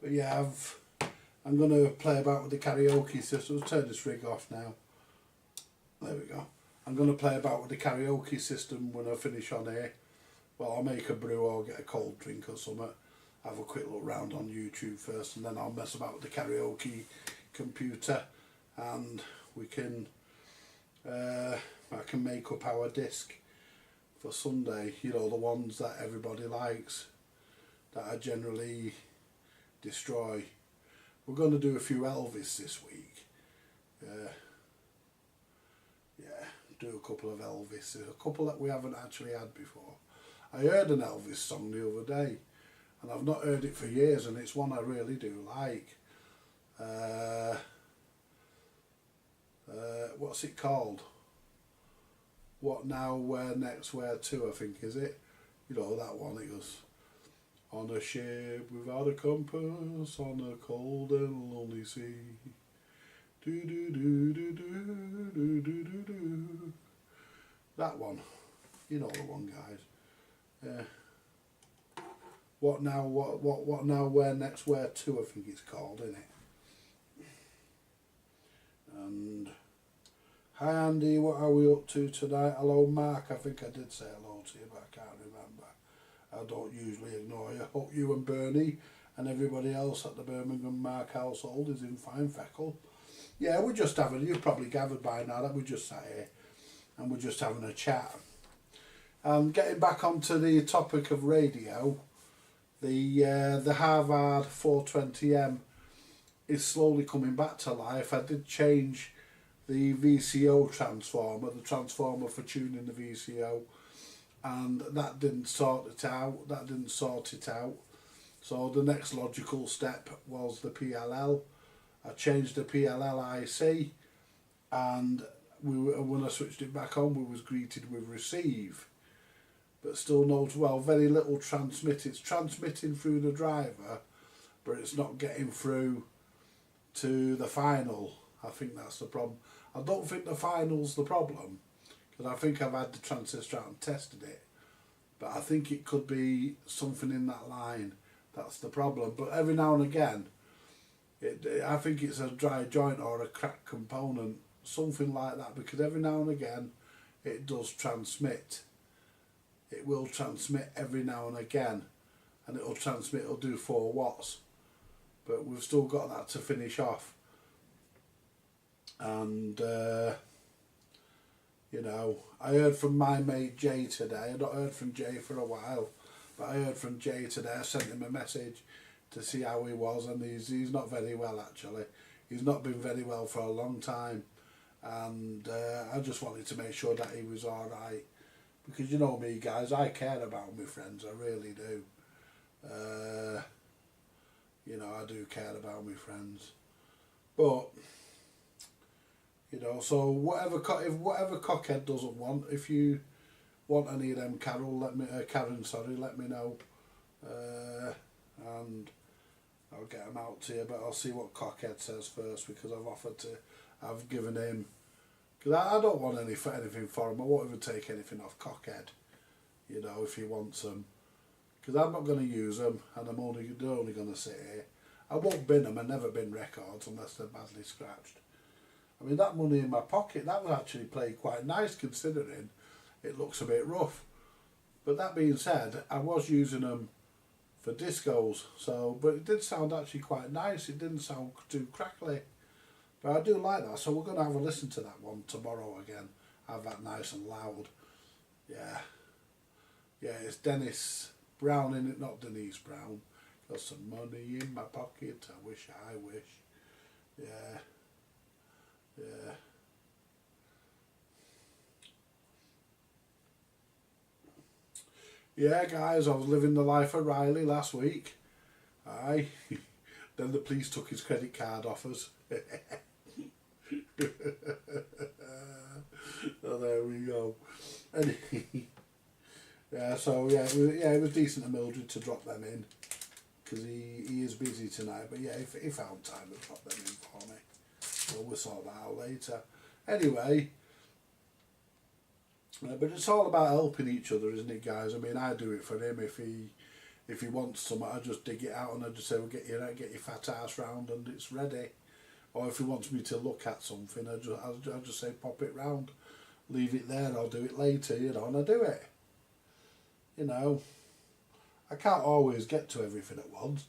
But yeah, I'm going to play about with the karaoke system. Let's turn this rig off now. There we go. I'm going to play about with the karaoke system when I finish on here. Well, I'll make a brew or get a cold drink or something. Have a quick look round on YouTube first, and then I'll mess about with the karaoke computer, and we can I can make up our disc for Sunday. You know, the ones that everybody likes, that I generally destroy. We're going to do a few Elvis this week. Yeah, do a couple of Elvis, a couple that we haven't actually had before. I heard an Elvis song the other day, and I've not heard it for years, and it's one I really do like. What's it called? What Now, Where Next, Where To, I think, is it? You know, that one. It goes, on a ship without a compass, on a cold and lonely sea. Do do do do do do do do do. That one. You know the one, guys. Yeah. What now? What now? Where next? Where to? I think it's called, isn't it? And hi Andy, what are we up to tonight? Hello Mark. I think I did say hello to you, but I can't remember. I don't usually ignore you. Hope you and Bernie and everybody else at the Birmingham Mark household is in fine feckle. Yeah, we're just having. You've probably gathered by now that we just sat here and we're just having a chat. Getting back onto the topic of radio, the Harvard 420M is slowly coming back to life. I did change the VCO transformer, the transformer for tuning the VCO, and that didn't sort it out. So the next logical step was the PLL. I changed the PLL IC, and when I switched it back on, we was greeted with receive. But still very little transmit. It's transmitting through the driver, but it's not getting through to the final. I think that's the problem. I don't think the final's the problem, because I think I've had the transistor out and tested it. But I think it could be something in that line that's the problem. But every now and again, I think it's a dry joint or a cracked component, something like that, because every now and again it does transmit. it will transmit every now and again, and it'll do 4 watts, but we've still got that to finish off. And you know, I heard from my mate Jay today. I've not heard from Jay for a while, but I heard from Jay today. I sent him a message to see how he was, and he's not very well actually. He's not been very well for a long time, and I just wanted to make sure that he was all right, because you know me guys, I care about my friends, I really do. You know, I do care about my friends, but you know, so whatever cockhead doesn't want, if you want any of them, Karen, sorry, let me know, and I'll get them out to you. But I'll see what cockhead says first, because I've given him, because I don't want anything for him. I won't even take anything off cockhead, you know, if he wants them, because I'm not going to use them, and they're only going to sit here. I won't bin them. I never bin records unless they're badly scratched. I mean, that money in my pocket, that was actually played quite nice considering it looks a bit rough. But that being said, I was using them for discos, so, but it did sound actually quite nice. It didn't sound too crackly. But I do like that, so we're going to have a listen to that one tomorrow again. Have that nice and loud. Yeah. Yeah, it's Dennis Brown in it, not Denise Brown. Got some money in my pocket, I wish. Yeah. Yeah. Yeah, guys, I was living the life of Riley last week. Aye. Then the police took his credit card off us. Oh, there we go. Yeah, so yeah, it was decent of Mildred to drop them in, because he is busy tonight. But yeah, he found time to drop them in for me. So we'll sort that out later. Anyway, but it's all about helping each other, isn't it, guys? I mean, I do it for him. If he wants something, I just dig it out and I just say, well, get your fat ass round and it's ready. Or if he wants me to look at something, I just say, pop it round, leave it there, I'll do it later, you know, and I do it. You know, I can't always get to everything at once.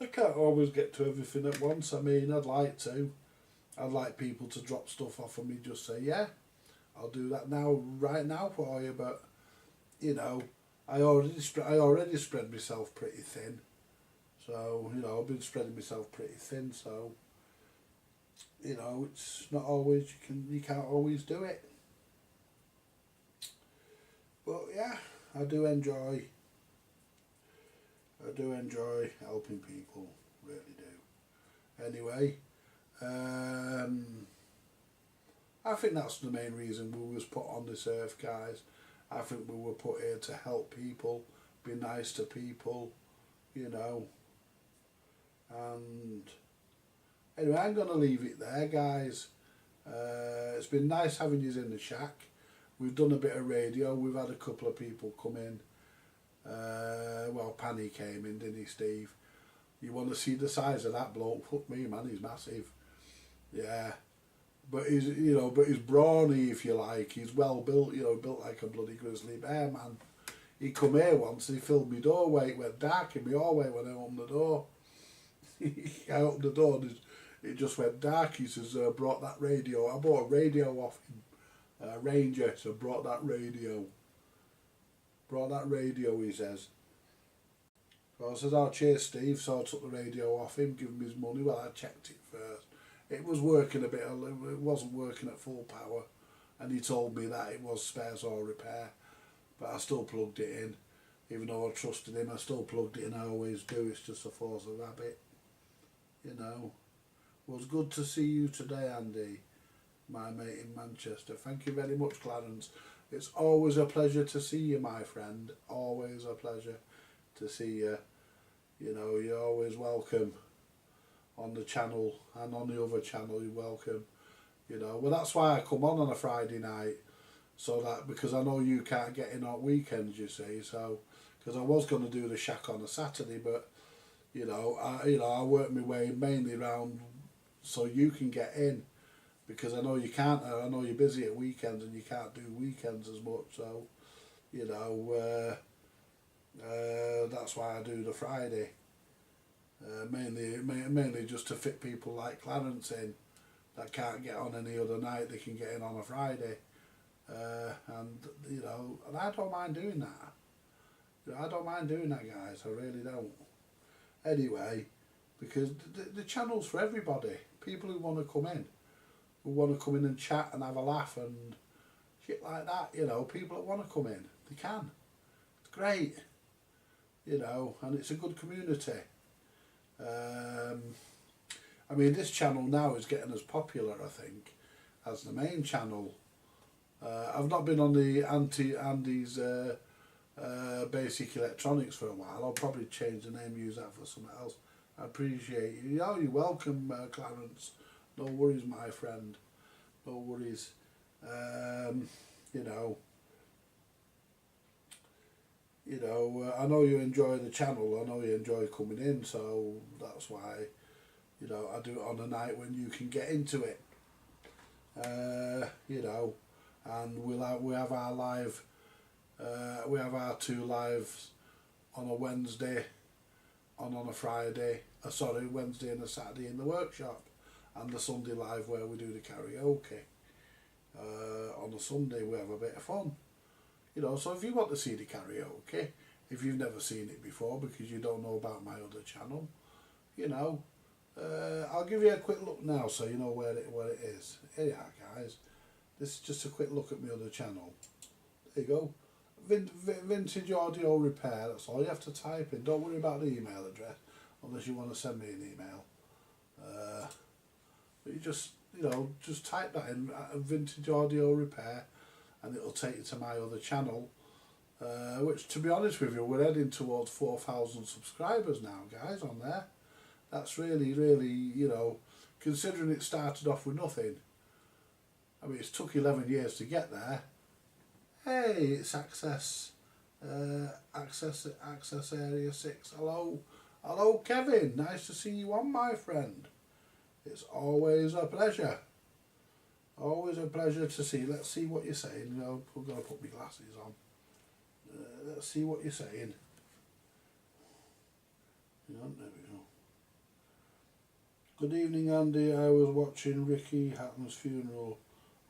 I can't always get to everything at once. I mean, I'd like to. I'd like people to drop stuff off of me, just say, yeah, I'll do that now, right now for you. But, you know, I already spread myself pretty thin. So, you know, I've been spreading myself pretty thin. So, you know, it's not always, you can't always do it. But, yeah, I do enjoy helping people, really do. Anyway, I think that's the main reason we was put on this earth, guys. I think we were put here to help people, be nice to people, you know. And anyway, I'm going to leave it there, guys. It's been nice having you in the shack. We've done a bit of radio. We've had a couple of people come in. Well, Panny came in, didn't he, Steve? You want to see the size of that bloke? Fuck me, man, he's massive. Yeah, but he's brawny, if you like. He's well built, you know, built like a bloody grizzly bear, man. He come here once and he filled my doorway. It went dark in my hallway when I opened the door. I opened the door and it just went dark. He says, brought that radio. I bought a radio off him, Ranger, so brought that radio. Brought that radio, he says. So I said, oh, cheers, Steve. So I took the radio off him, give him his money. Well, I checked it first. It was working a bit, it wasn't working at full power. And he told me that it was spares or repair. But I still plugged it in. Even though I trusted him, I still plugged it in. I always do. It's just a force of habit. You know. It was good to see you today, Andy, my mate in Manchester. Thank you very much, Clarence. It's always a pleasure to see you, my friend. Always a pleasure to see you. You know, you're always welcome on the channel, and on the other channel you're welcome. You know, well, that's why I come on a Friday night, so that, because I know you can't get in on weekends, you see. So, because I was going to do the shack on a Saturday, but I work my way mainly round so you can get in. because I know you can't. I know you're busy at weekends and you can't do weekends as much. So, you know, that's why I do the Friday. Mainly just to fit people like Clarence in that can't get on any other night. They can get in on a Friday, and you know, and I don't mind doing that. You know, I don't mind doing that, guys. I really don't. Anyway, because the channel's for everybody. People who want to come in, and chat and have a laugh and shit like that. You know, people that want to come in, they can. It's great. You know, and it's a good community. I mean, this channel now is getting as popular, I think, as the main channel. I've not been on the Andy's Basic Electronics for a while. I'll probably change the name, use that for something else. I appreciate you. Oh, you're welcome, Clarence. No worries, my friend. No worries. You know, I know you enjoy the channel. I know you enjoy coming in, so that's why, you know, I do it on a night when you can get into it. You know, and we have our live. We have our 2 lives on a Wednesday, on a Friday. Wednesday and a Saturday in the workshop, and the Sunday live where we do the karaoke. On a Sunday we have a bit of fun. You know, so if you want to see the karaoke, if you've never seen it before because you don't know about my other channel, you know, I'll give you a quick look now so you know where it is. Here you are, guys. This is just a quick look at my other channel. There you go. Vintage Audio Repair. That's all you have to type in. Don't worry about the email address unless you want to send me an email. But you just type that in, Vintage Audio Repair, and it'll take you to my other channel, which, to be honest with you, we're heading towards 4,000 subscribers now, guys, on there. That's really, really, you know, considering it started off with nothing. I mean, it's took 11 years to get there. Hey, it's Access Area 6. Hello, Kevin. Nice to see you on, my friend. It's always a pleasure. Always a pleasure to see. Let's see what you're saying. You know, I'm going to put my glasses on. Let's see what you're saying. Yeah, there we go. Good evening, Andy. I was watching Ricky Hatton's funeral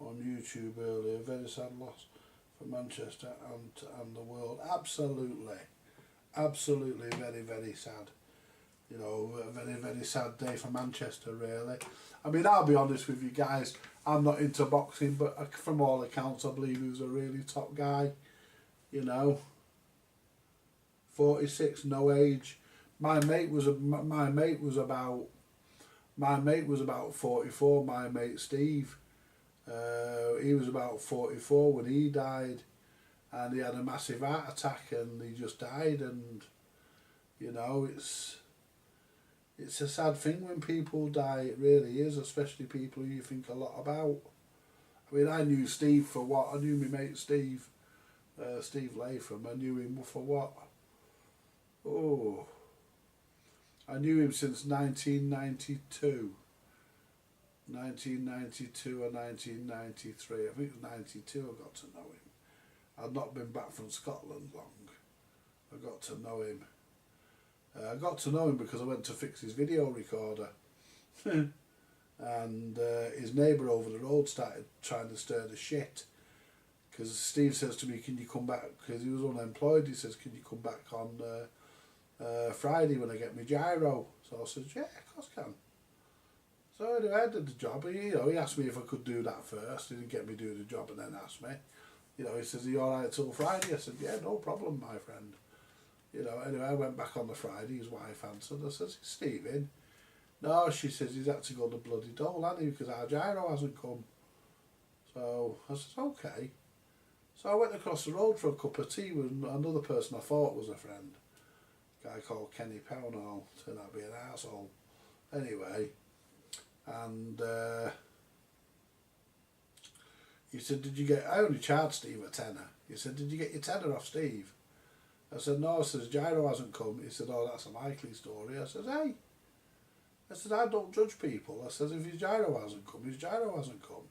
on YouTube earlier. Very sad loss for Manchester and the world. Absolutely. Absolutely very, very sad. You know, a very, very sad day for Manchester, really. I mean, I'll be honest with you guys, I'm not into boxing, but from all accounts, I believe he was a really top guy. You know, 46, no age. My mate was about 44. My mate Steve, he was about 44 when he died, and he had a massive heart attack, and he just died. And you know, it's a sad thing when people die. It really is, especially people who you think a lot about. I mean, I knew Steve for what? I knew my mate Steve, Steve Latham. I knew him for what? Oh, I knew him since 1992. 1992 or 1993. I think it was 92 I got to know him. I'd not been back from Scotland long. I got to know him. I got to know him because I went to fix his video recorder. And his neighbour over the road started trying to stir the shit. Because Steve says to me, can you come back? Because he was unemployed. He says, can you come back on Friday when I get my gyro? So I said, yeah, of course I can. So anyway, I did the job. He asked me if I could do that first. He didn't get me to do the job and then asked me. You know, he says, are you alright till Friday? I said, yeah, no problem, my friend. You know, anyway, I went back on the Friday, his wife answered. I said, is Steve in? No, she says, he's had to go to bloody Dole, hasn't he, because our gyro hasn't come. So I said, okay. So I went across the road for a cup of tea with another person I thought was a friend. A guy called Kenny Pownall, turned out to be an arsehole. Anyway, and he said, I only charged Steve a tenner. He said, did you get your tenner off Steve? I said, no. I says, gyro hasn't come. He said, oh, that's a likely story. I says, hey, I said, I don't judge people. I said, if his gyro hasn't come, his gyro hasn't come.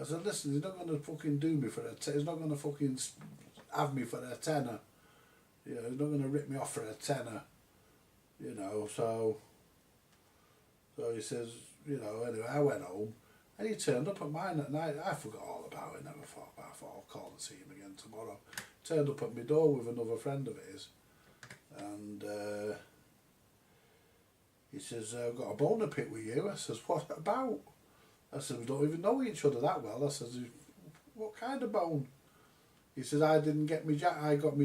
I said, listen, he's not going to fucking do me for he's not going to fucking have me for a tenner. You know, he's not going to rip me off for a tenner. You know, so he says, you know, anyway, I went home and he turned up at mine at night. I forgot all about it, never thought about it. I thought I'll call and see him again tomorrow. Turned up at my door with another friend of his and he says, I've got a bone to pick with you. I says, what about? I said, we don't even know each other that well. I says, what kind of bone? He says, I got my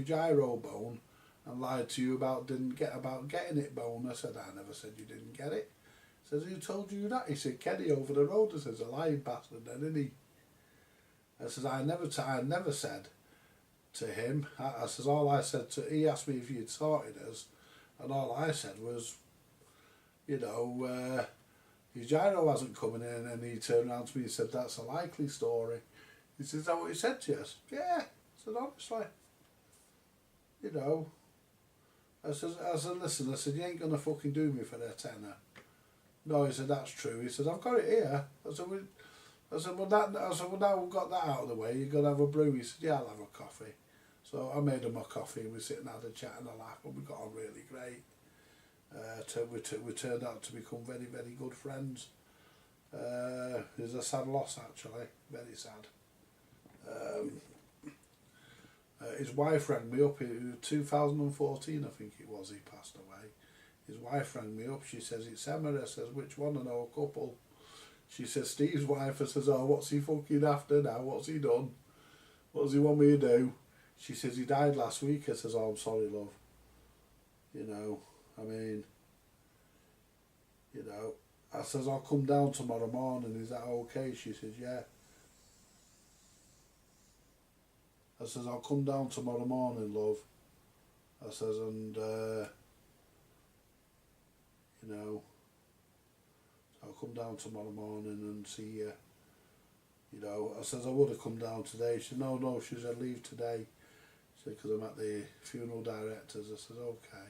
gyro bone and lied to you about getting it bone. I said, I never said you didn't get it. He says, who told you that? He said, Kenny over the road. I says, a lying bastard then, isn't he? I says, I never said to him. I says, all I said he asked me if you'd sorted us, and all I said was, you know, his gyro hasn't coming in, and he turned around to me and said, that's a likely story. He says, is that what he said to you? Yeah. I said, honestly. You know. I said, listen, I said, you ain't going to fucking do me for a tenner. No, he said, that's true. He said, I've got it here. I said, well, now we've got that out of the way, you're going to have a brew. He said, yeah, I'll have a coffee. So I made him a coffee, and we sit and had a chat and a laugh, and we got on really great. We turned out to become very, very good friends. It was a sad loss, actually, very sad. His wife rang me up in 2014, I think it was, he passed away. His wife rang me up, she says, it's Emma. I says, which one? I know a couple. She says, Steve's wife. I says, oh, what's he fucking after now? What's he done? What does he want me to do? She says, he died last week. I says, oh, I'm sorry, love. You know, I mean, you know, I says, I'll come down tomorrow morning, is that okay? She says, yeah. I says, I'll come down tomorrow morning, love. I says, and, you know, I'll come down tomorrow morning and see you. You know, I says, I would have come down today. She said, no, she said, leave today. She said, because I'm at the funeral directors. I said, okay.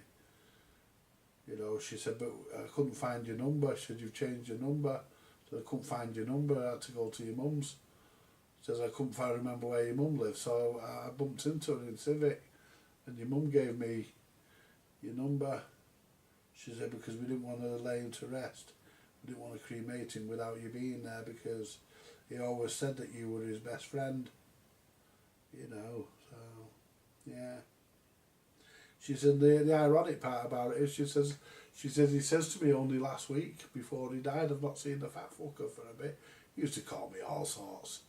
You know, she said, but I couldn't find your number. She said, you've changed your number. So I couldn't find your number. I had to go to your mum's. She says, I couldn't remember where your mum lived. So I bumped into her in Civic. And your mum gave me your number. She said, because we didn't want to lay him to rest. We didn't want to cremate him without you being there, because he always said that you were his best friend. You know, so, yeah. She said the ironic part about it is she says he says to me only last week before he died, I've not seen the fat fucker for a bit. He used to call me all sorts.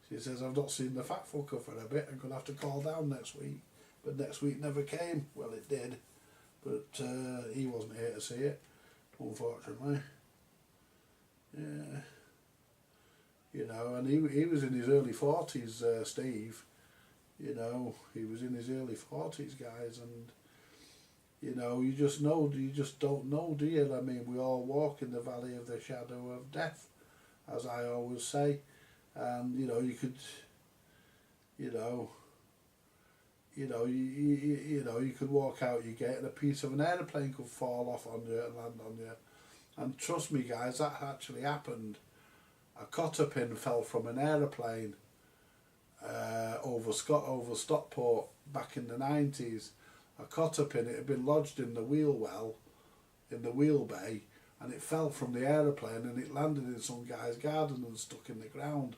She says, I've not seen the fat fucker for a bit, I'm going to have to call down next week. But next week never came. Well, it did. But he wasn't here to see it, unfortunately. Yeah. You know, and he was in his early 40s, Steve. You know, he was in his early 40s, guys, and you know, you just don't know, do you? I mean, we all walk in the valley of the shadow of death, as I always say, and you know, you could, you could walk out your gate and a piece of an aeroplane could fall off on you and land on you, and trust me, guys, that actually happened. A cotter pin fell from an aeroplane over Stockport back in the 90s. A cotter pin, it had been lodged in the wheel well, in the wheel bay, and it fell from the aeroplane and it landed in some guy's garden and stuck in the ground.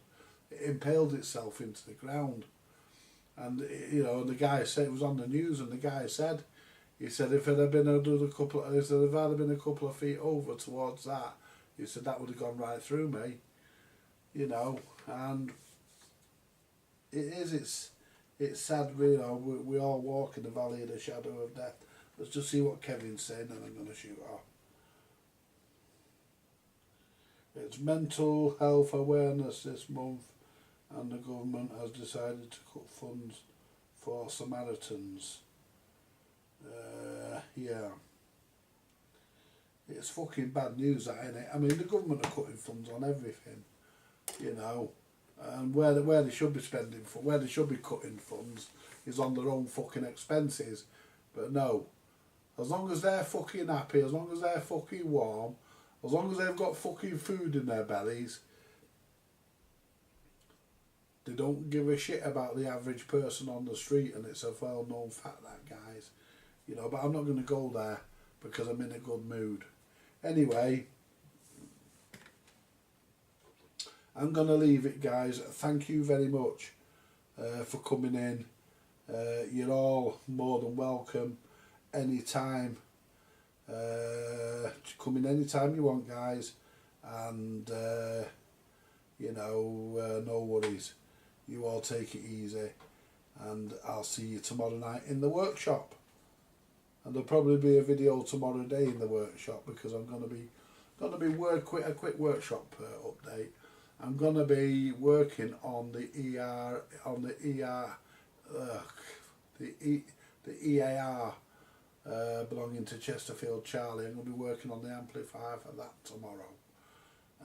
It impaled itself into the ground. And, you know, and the guy said, it was on the news, and the guy said, he said, if it had been a couple of feet over towards that, he said, that would have gone right through me. You know, and it's sad, you know, we all walk in the valley of the shadow of death. Let's just see what Kevin's saying and I'm going to shoot off. It's Mental Health Awareness this month, and the government has decided to cut funds for Samaritans. Yeah. It's fucking bad news, that, isn't it? I mean, the government are cutting funds on everything, you know. And where they should be where they should be cutting funds is on their own fucking expenses. But no, As long as they're fucking happy, as long as they're fucking warm, as long as they've got fucking food in their bellies, they don't give a shit about the average person on the street, and it's a well-known fact, that, guys. You know, but I'm not going to go there because I'm in a good mood. Anyway, I'm going to leave it, guys. Thank you very much for coming in. You're all more than welcome anytime. Come in anytime you want, guys. And, you know, no worries. You all take it easy. And I'll see you tomorrow night in the workshop. And there'll probably be a video tomorrow day in the workshop, because I'm going to be a quick workshop update. I'm going to be working on the EAR belonging to Chesterfield Charlie. I'm going to be working on the amplifier for that tomorrow,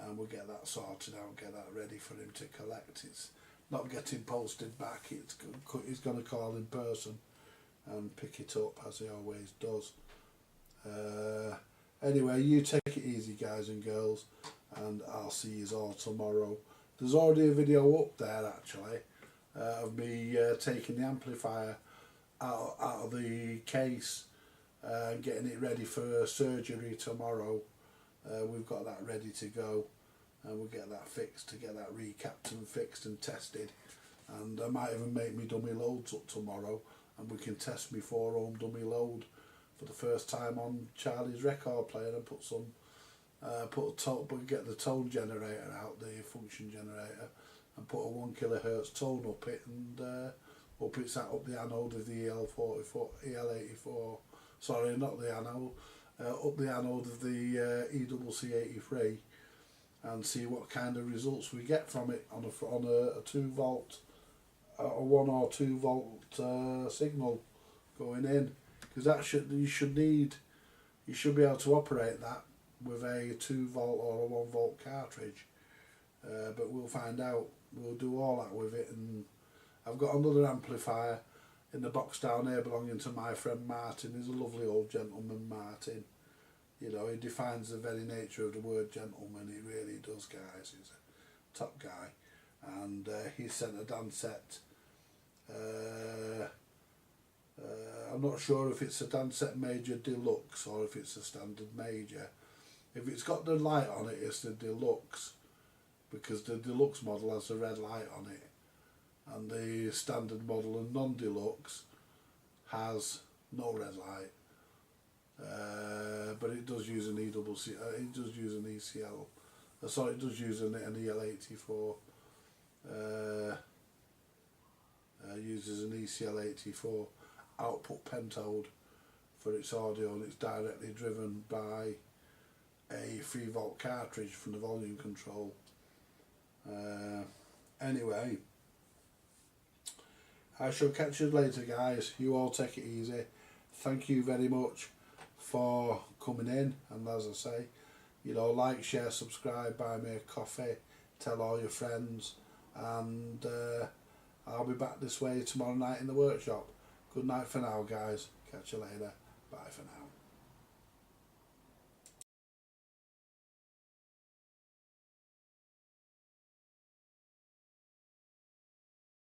and we'll get that sorted out, get that ready for him to collect. It's not getting posted back. He's going to call in person and pick it up, as he always does. Anyway, you take it easy, guys and girls, and I'll see you all tomorrow. There's already a video up there, actually, of me taking the amplifier out of the case and getting it ready for surgery tomorrow. We've got that ready to go, and we'll get that fixed, to get that recapped and fixed and tested. And I might even make me dummy loads up tomorrow, and we can test me 4-ohm dummy load for the first time on Charlie's record player, and put some get the tone generator out, the function generator, and put a 1 kilohertz tone up it, and up the anode of the EL84. Sorry, not the anode. Up the anode of the ECC83, and see what kind of results we get from it on a 2 volt, a 1 or 2 volt signal going in, because you should be able to operate that with a 2 volt or a 1 volt cartridge. But we'll find out. We'll do all that with it. And I've got another amplifier in the box down here belonging to my friend Martin. He's a lovely old gentleman, Martin. You know, he defines the very nature of the word gentleman. He really does, guys. He's a top guy. And he sent a Dansette. I'm not sure if it's a Dansette Major Deluxe or if it's a standard Major. If it's got the light on it, it's the Deluxe, because the Deluxe model has a red light on it, and the standard model and non-Deluxe has no red light. But it does use an ECC. It does use an ECL. Sorry, it does use an EL84. Uses an ECL84 output pentode for its audio, and it's directly driven by a 3 volt cartridge from the volume control. Anyway, I shall catch you later, guys. You all take it easy. Thank you very much for coming in, and as I say, you know, like, share, subscribe, buy me a coffee, tell all your friends, and I'll be back this way tomorrow night in the workshop. Good night for now, guys. Catch you later. Bye for now.